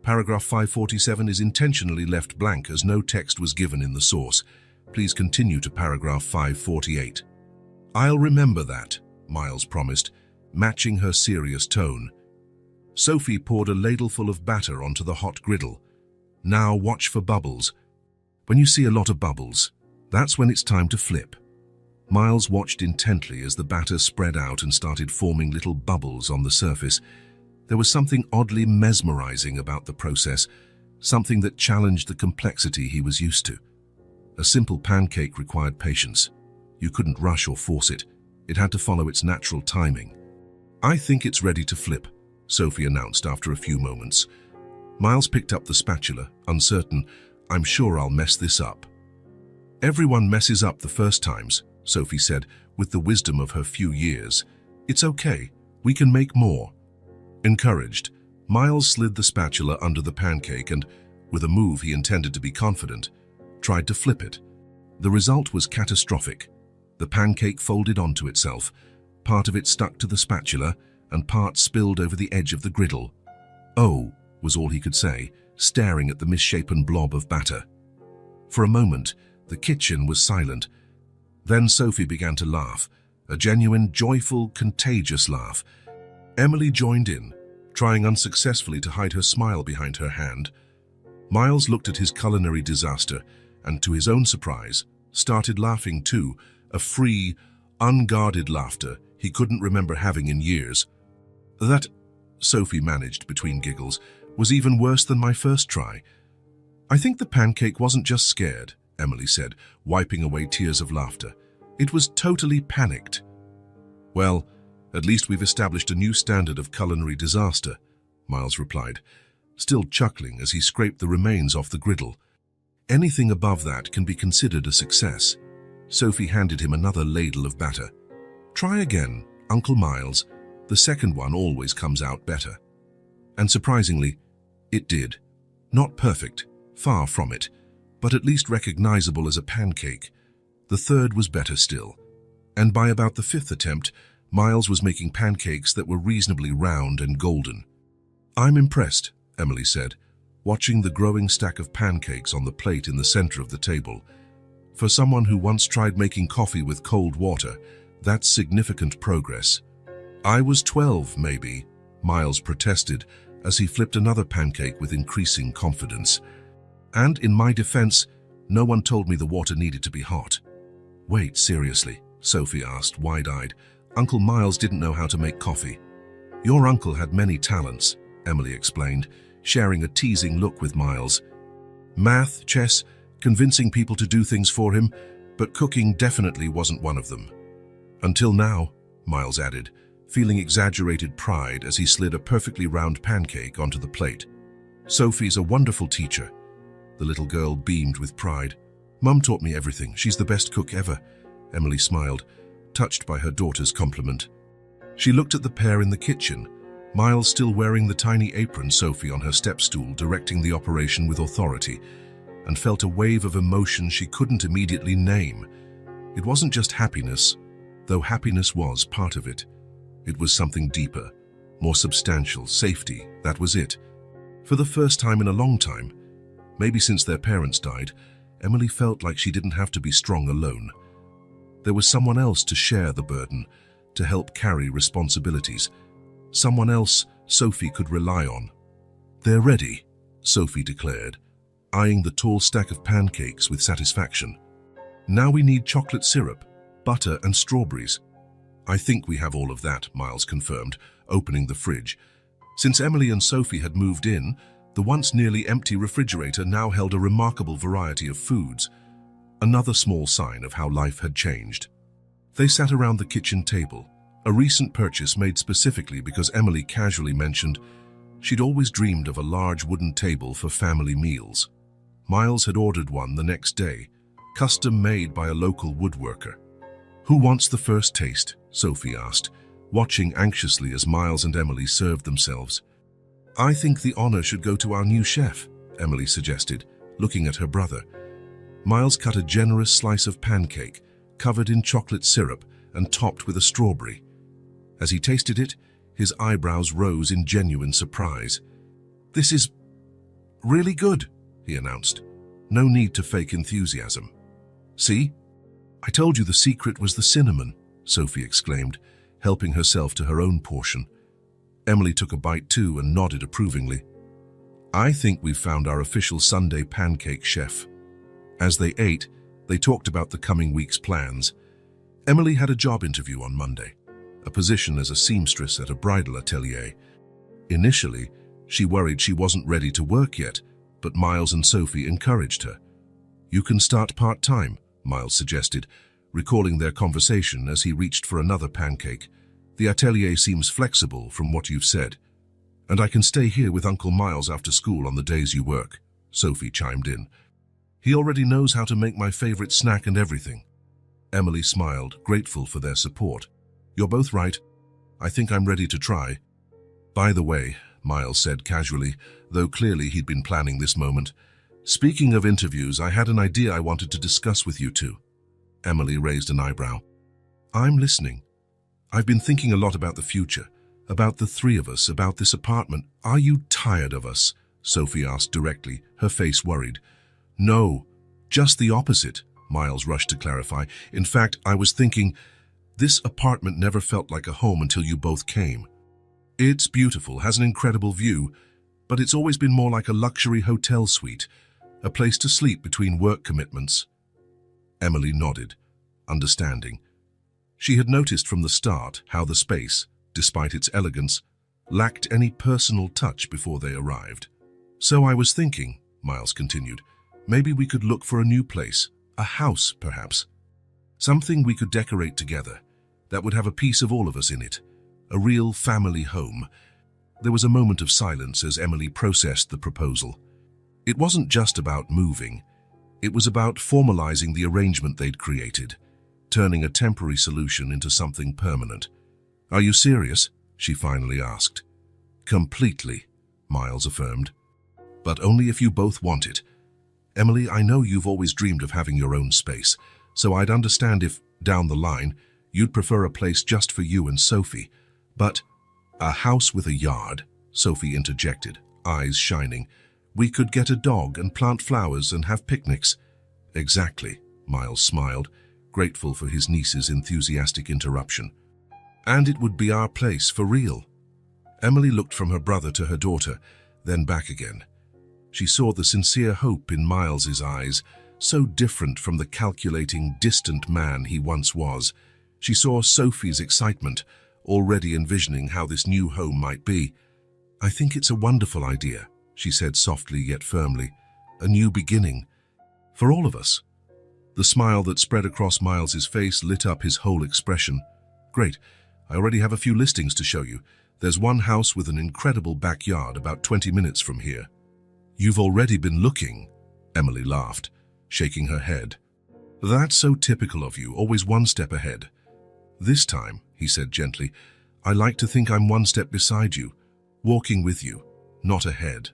Paragraph 547 is intentionally left blank as no text was given in the source. Please continue to paragraph 548. "I'll remember that," Miles promised, matching her serious tone. Sophie poured a ladleful of batter onto the hot griddle. "Now watch for bubbles. When you see a lot of bubbles, that's when it's time to flip." Miles watched intently as the batter spread out and started forming little bubbles on the surface. There was something oddly mesmerizing about the process, something that challenged the complexity he was used to. A simple pancake required patience. You couldn't rush or force it. It had to follow its natural timing. "I think it's ready to flip," Sophie announced after a few moments. Miles picked up the spatula, uncertain. "I'm sure I'll mess this up." "Everyone messes up the first times," Sophie said, with the wisdom of her few years. "It's okay. We can make more." Encouraged, Miles slid the spatula under the pancake and, with a move he intended to be confident, tried to flip it. The result was catastrophic. The pancake folded onto itself. Part of it stuck to the spatula, and part spilled over the edge of the griddle. "Oh," was all he could say, staring at the misshapen blob of batter. For a moment, the kitchen was silent. Then Sophie began to laugh, a genuine, joyful, contagious laugh. Emily joined in, trying unsuccessfully to hide her smile behind her hand. Miles looked at his culinary disaster and, to his own surprise, started laughing too, a free, unguarded laughter he couldn't remember having in years. "That," Sophie managed between giggles, "was even worse than my first try." "I think the pancake wasn't just scared," Emily said, wiping away tears of laughter. "It was totally panicked." "Well, at least we've established a new standard of culinary disaster," Miles replied, still chuckling as he scraped the remains off the griddle. "Anything above that can be considered a success." Sophie handed him another ladle of batter. "Try again, Uncle Miles. The second one always comes out better." And surprisingly, it did. Not perfect, far from it, but at least recognizable as a pancake. The third was better still. And by about the fifth attempt, Miles was making pancakes that were reasonably round and golden. "I'm impressed," Emily said. watching the growing stack of pancakes on the plate in the center of the table. For someone who once tried making coffee with cold water, that's significant progress. I was 12, maybe, Miles protested as he flipped another pancake with increasing confidence. And in my defense, no one told me the water needed to be hot. Wait, seriously, Sophie asked, wide-eyed. Uncle Miles didn't know how to make coffee. Your uncle had many talents, Emily explained, sharing a teasing look with Miles. Math, chess, convincing people to do things for him, but cooking definitely wasn't one of them. Until now, Miles added, feeling exaggerated pride as he slid a perfectly round pancake onto the plate. Sophie's a wonderful teacher. The little girl beamed with pride. Mum taught me everything. She's the best cook ever. Emily smiled, touched by her daughter's compliment. She looked at the pair in the kitchen, Miles still wearing the tiny apron, Sophie on her step stool directing the operation with authority, and felt a wave of emotion she couldn't immediately name. It wasn't just happiness, though happiness was part of it. It was something deeper, more substantial, safety, that was it. For the first time in a long time, maybe since their parents died, Emily felt like she didn't have to be strong alone. There was someone else to share the burden, to help carry responsibilities. Someone else Sophie could rely on. They're ready, Sophie declared, eyeing the tall stack of pancakes with satisfaction. Now we need chocolate syrup, butter and strawberries. I think we have all of that, Miles confirmed, opening the fridge. Since Emily and Sophie had moved in, the once nearly empty refrigerator now held a remarkable variety of foods, another small sign of how life had changed. They sat around the kitchen table, a recent purchase made specifically because Emily casually mentioned she'd always dreamed of a large wooden table for family meals. Miles had ordered one the next day, custom made by a local woodworker. Who wants the first taste? Sophie asked, watching anxiously as Miles and Emily served themselves. I think the honor should go to our new chef, Emily suggested, looking at her brother. Miles cut a generous slice of pancake, covered in chocolate syrup and topped with a strawberry. As he tasted it, his eyebrows rose in genuine surprise. This is really good, he announced. No need to fake enthusiasm. See? I told you the secret was the cinnamon, Sophie exclaimed, helping herself to her own portion. Emily took a bite too and nodded approvingly. I think we've found our official Sunday pancake chef. As they ate, they talked about the coming week's plans. Emily had a job interview on Monday, a position as a seamstress at a bridal atelier. Initially, she worried she wasn't ready to work yet, but Miles and Sophie encouraged her. You can start part-time, Miles suggested, recalling their conversation as he reached for another pancake. The atelier seems flexible from what you've said. And I can stay here with Uncle Miles after school on the days you work, Sophie chimed in. He already knows how to make my favorite snack and everything. Emily smiled, grateful for their support. You're both right. I think I'm ready to try. By the way, Miles said casually, though clearly he'd been planning this moment. Speaking of interviews, I had an idea I wanted to discuss with you two. Emily raised an eyebrow. I'm listening. I've been thinking a lot about the future, about the three of us, about this apartment. Are you tired of us? Sophie asked directly, her face worried. No, just the opposite, Miles rushed to clarify. In fact, I was thinking, this apartment never felt like a home until you both came. It's beautiful, has an incredible view, but it's always been more like a luxury hotel suite, a place to sleep between work commitments. Emily nodded, understanding. She had noticed from the start how the space, despite its elegance, lacked any personal touch before they arrived. So I was thinking, Miles continued, maybe we could look for a new place, a house perhaps. Something we could decorate together, that would have a piece of all of us in it, a real family home. There was a moment of silence as Emily processed the proposal. It wasn't just about moving, it was about formalizing the arrangement they'd created, turning a temporary solution into something permanent. Are you serious? She finally asked. Completely, Miles affirmed. But only if you both want it. Emily, I know you've always dreamed of having your own space, so I'd understand if, down the line, you'd prefer a place just for you and Sophie. But a house with a yard, Sophie interjected, eyes shining. We could get a dog and plant flowers and have picnics. Exactly, Miles smiled, grateful for his niece's enthusiastic interruption. And it would be our place for real. Emily looked from her brother to her daughter, then back again. She saw the sincere hope in Miles's eyes, so different from the calculating, distant man he once was. She saw Sophie's excitement, already envisioning how this new home might be. I think it's a wonderful idea, she said softly yet firmly. A new beginning. For all of us. The smile that spread across Miles's face lit up his whole expression. Great. I already have a few listings to show you. There's one house with an incredible backyard about 20 minutes from here. You've already been looking, Emily laughed, shaking her head. That's so typical of you, always one step ahead. This time, he said gently, I like to think I'm one step beside you, walking with you, not ahead.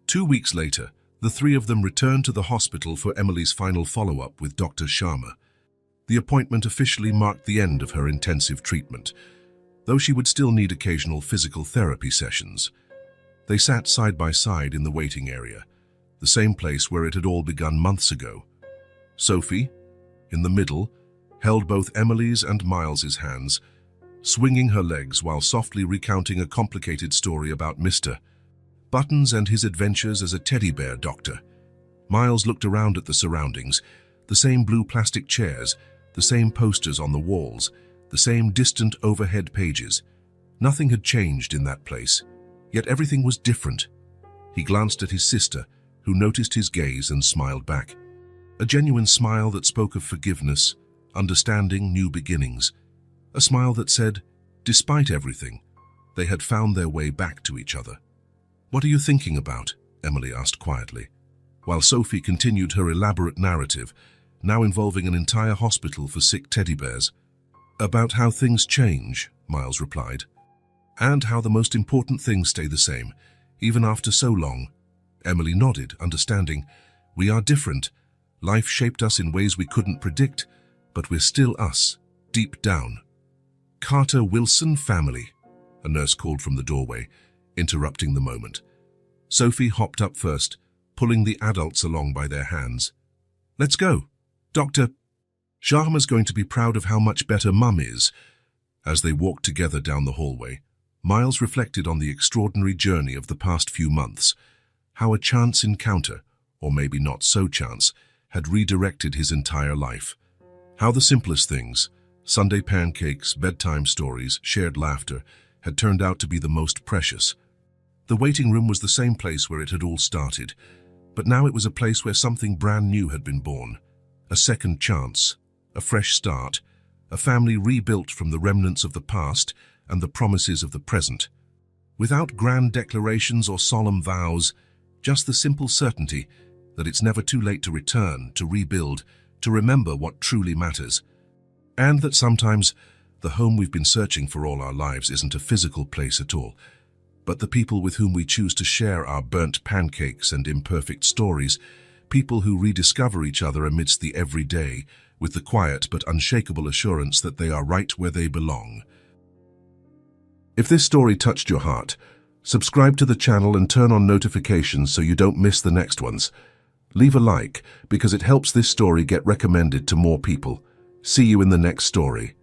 2 weeks later, the three of them returned to the hospital for Emily's final follow-up with Dr. Sharma. The appointment officially marked the end of her intensive treatment, though she would still need occasional physical therapy sessions. They sat side by side in the waiting area, the same place where it had all begun months ago. Sophie, in the middle, held both Emily's and Miles's hands, swinging her legs while softly recounting a complicated story about Mr. Buttons and his adventures as a teddy bear doctor. Miles looked around at the surroundings, the same blue plastic chairs, the same posters on the walls, the same distant overhead pages. Nothing had changed in that place, yet everything was different. He glanced at his sister, who noticed his gaze and smiled back. A genuine smile that spoke of forgiveness, understanding, new beginnings. A smile that said, despite everything, they had found their way back to each other. What are you thinking about? Emily asked quietly, while Sophie continued her elaborate narrative, now involving an entire hospital for sick teddy bears. About how things change, Miles replied, and how the most important things stay the same, even after so long. Emily nodded, understanding. We are different. Life shaped us in ways we couldn't predict, but we're still us, deep down. Carter Wilson family, a nurse called from the doorway, interrupting the moment. Sophie hopped up first, pulling the adults along by their hands. Let's go. Dr. Sharma's going to be proud of how much better Mum is. As they walked together down the hallway, Miles reflected on the extraordinary journey of the past few months, how a chance encounter, or maybe not so chance, had redirected his entire life. How the simplest things, Sunday pancakes, bedtime stories, shared laughter, had turned out to be the most precious. The waiting room was the same place where it had all started, but now it was a place where something brand new had been born. A second chance, a fresh start, a family rebuilt from the remnants of the past and the promises of the present. Without grand declarations or solemn vows, just the simple certainty that it's never too late to return, to rebuild, to remember what truly matters. And that sometimes the home we've been searching for all our lives isn't a physical place at all, but the people with whom we choose to share our burnt pancakes and imperfect stories, people who rediscover each other amidst the everyday, with the quiet but unshakable assurance that they are right where they belong. If this story touched your heart, subscribe to the channel and turn on notifications so you don't miss the next ones. Leave a like, because it helps this story get recommended to more people. See you in the next story.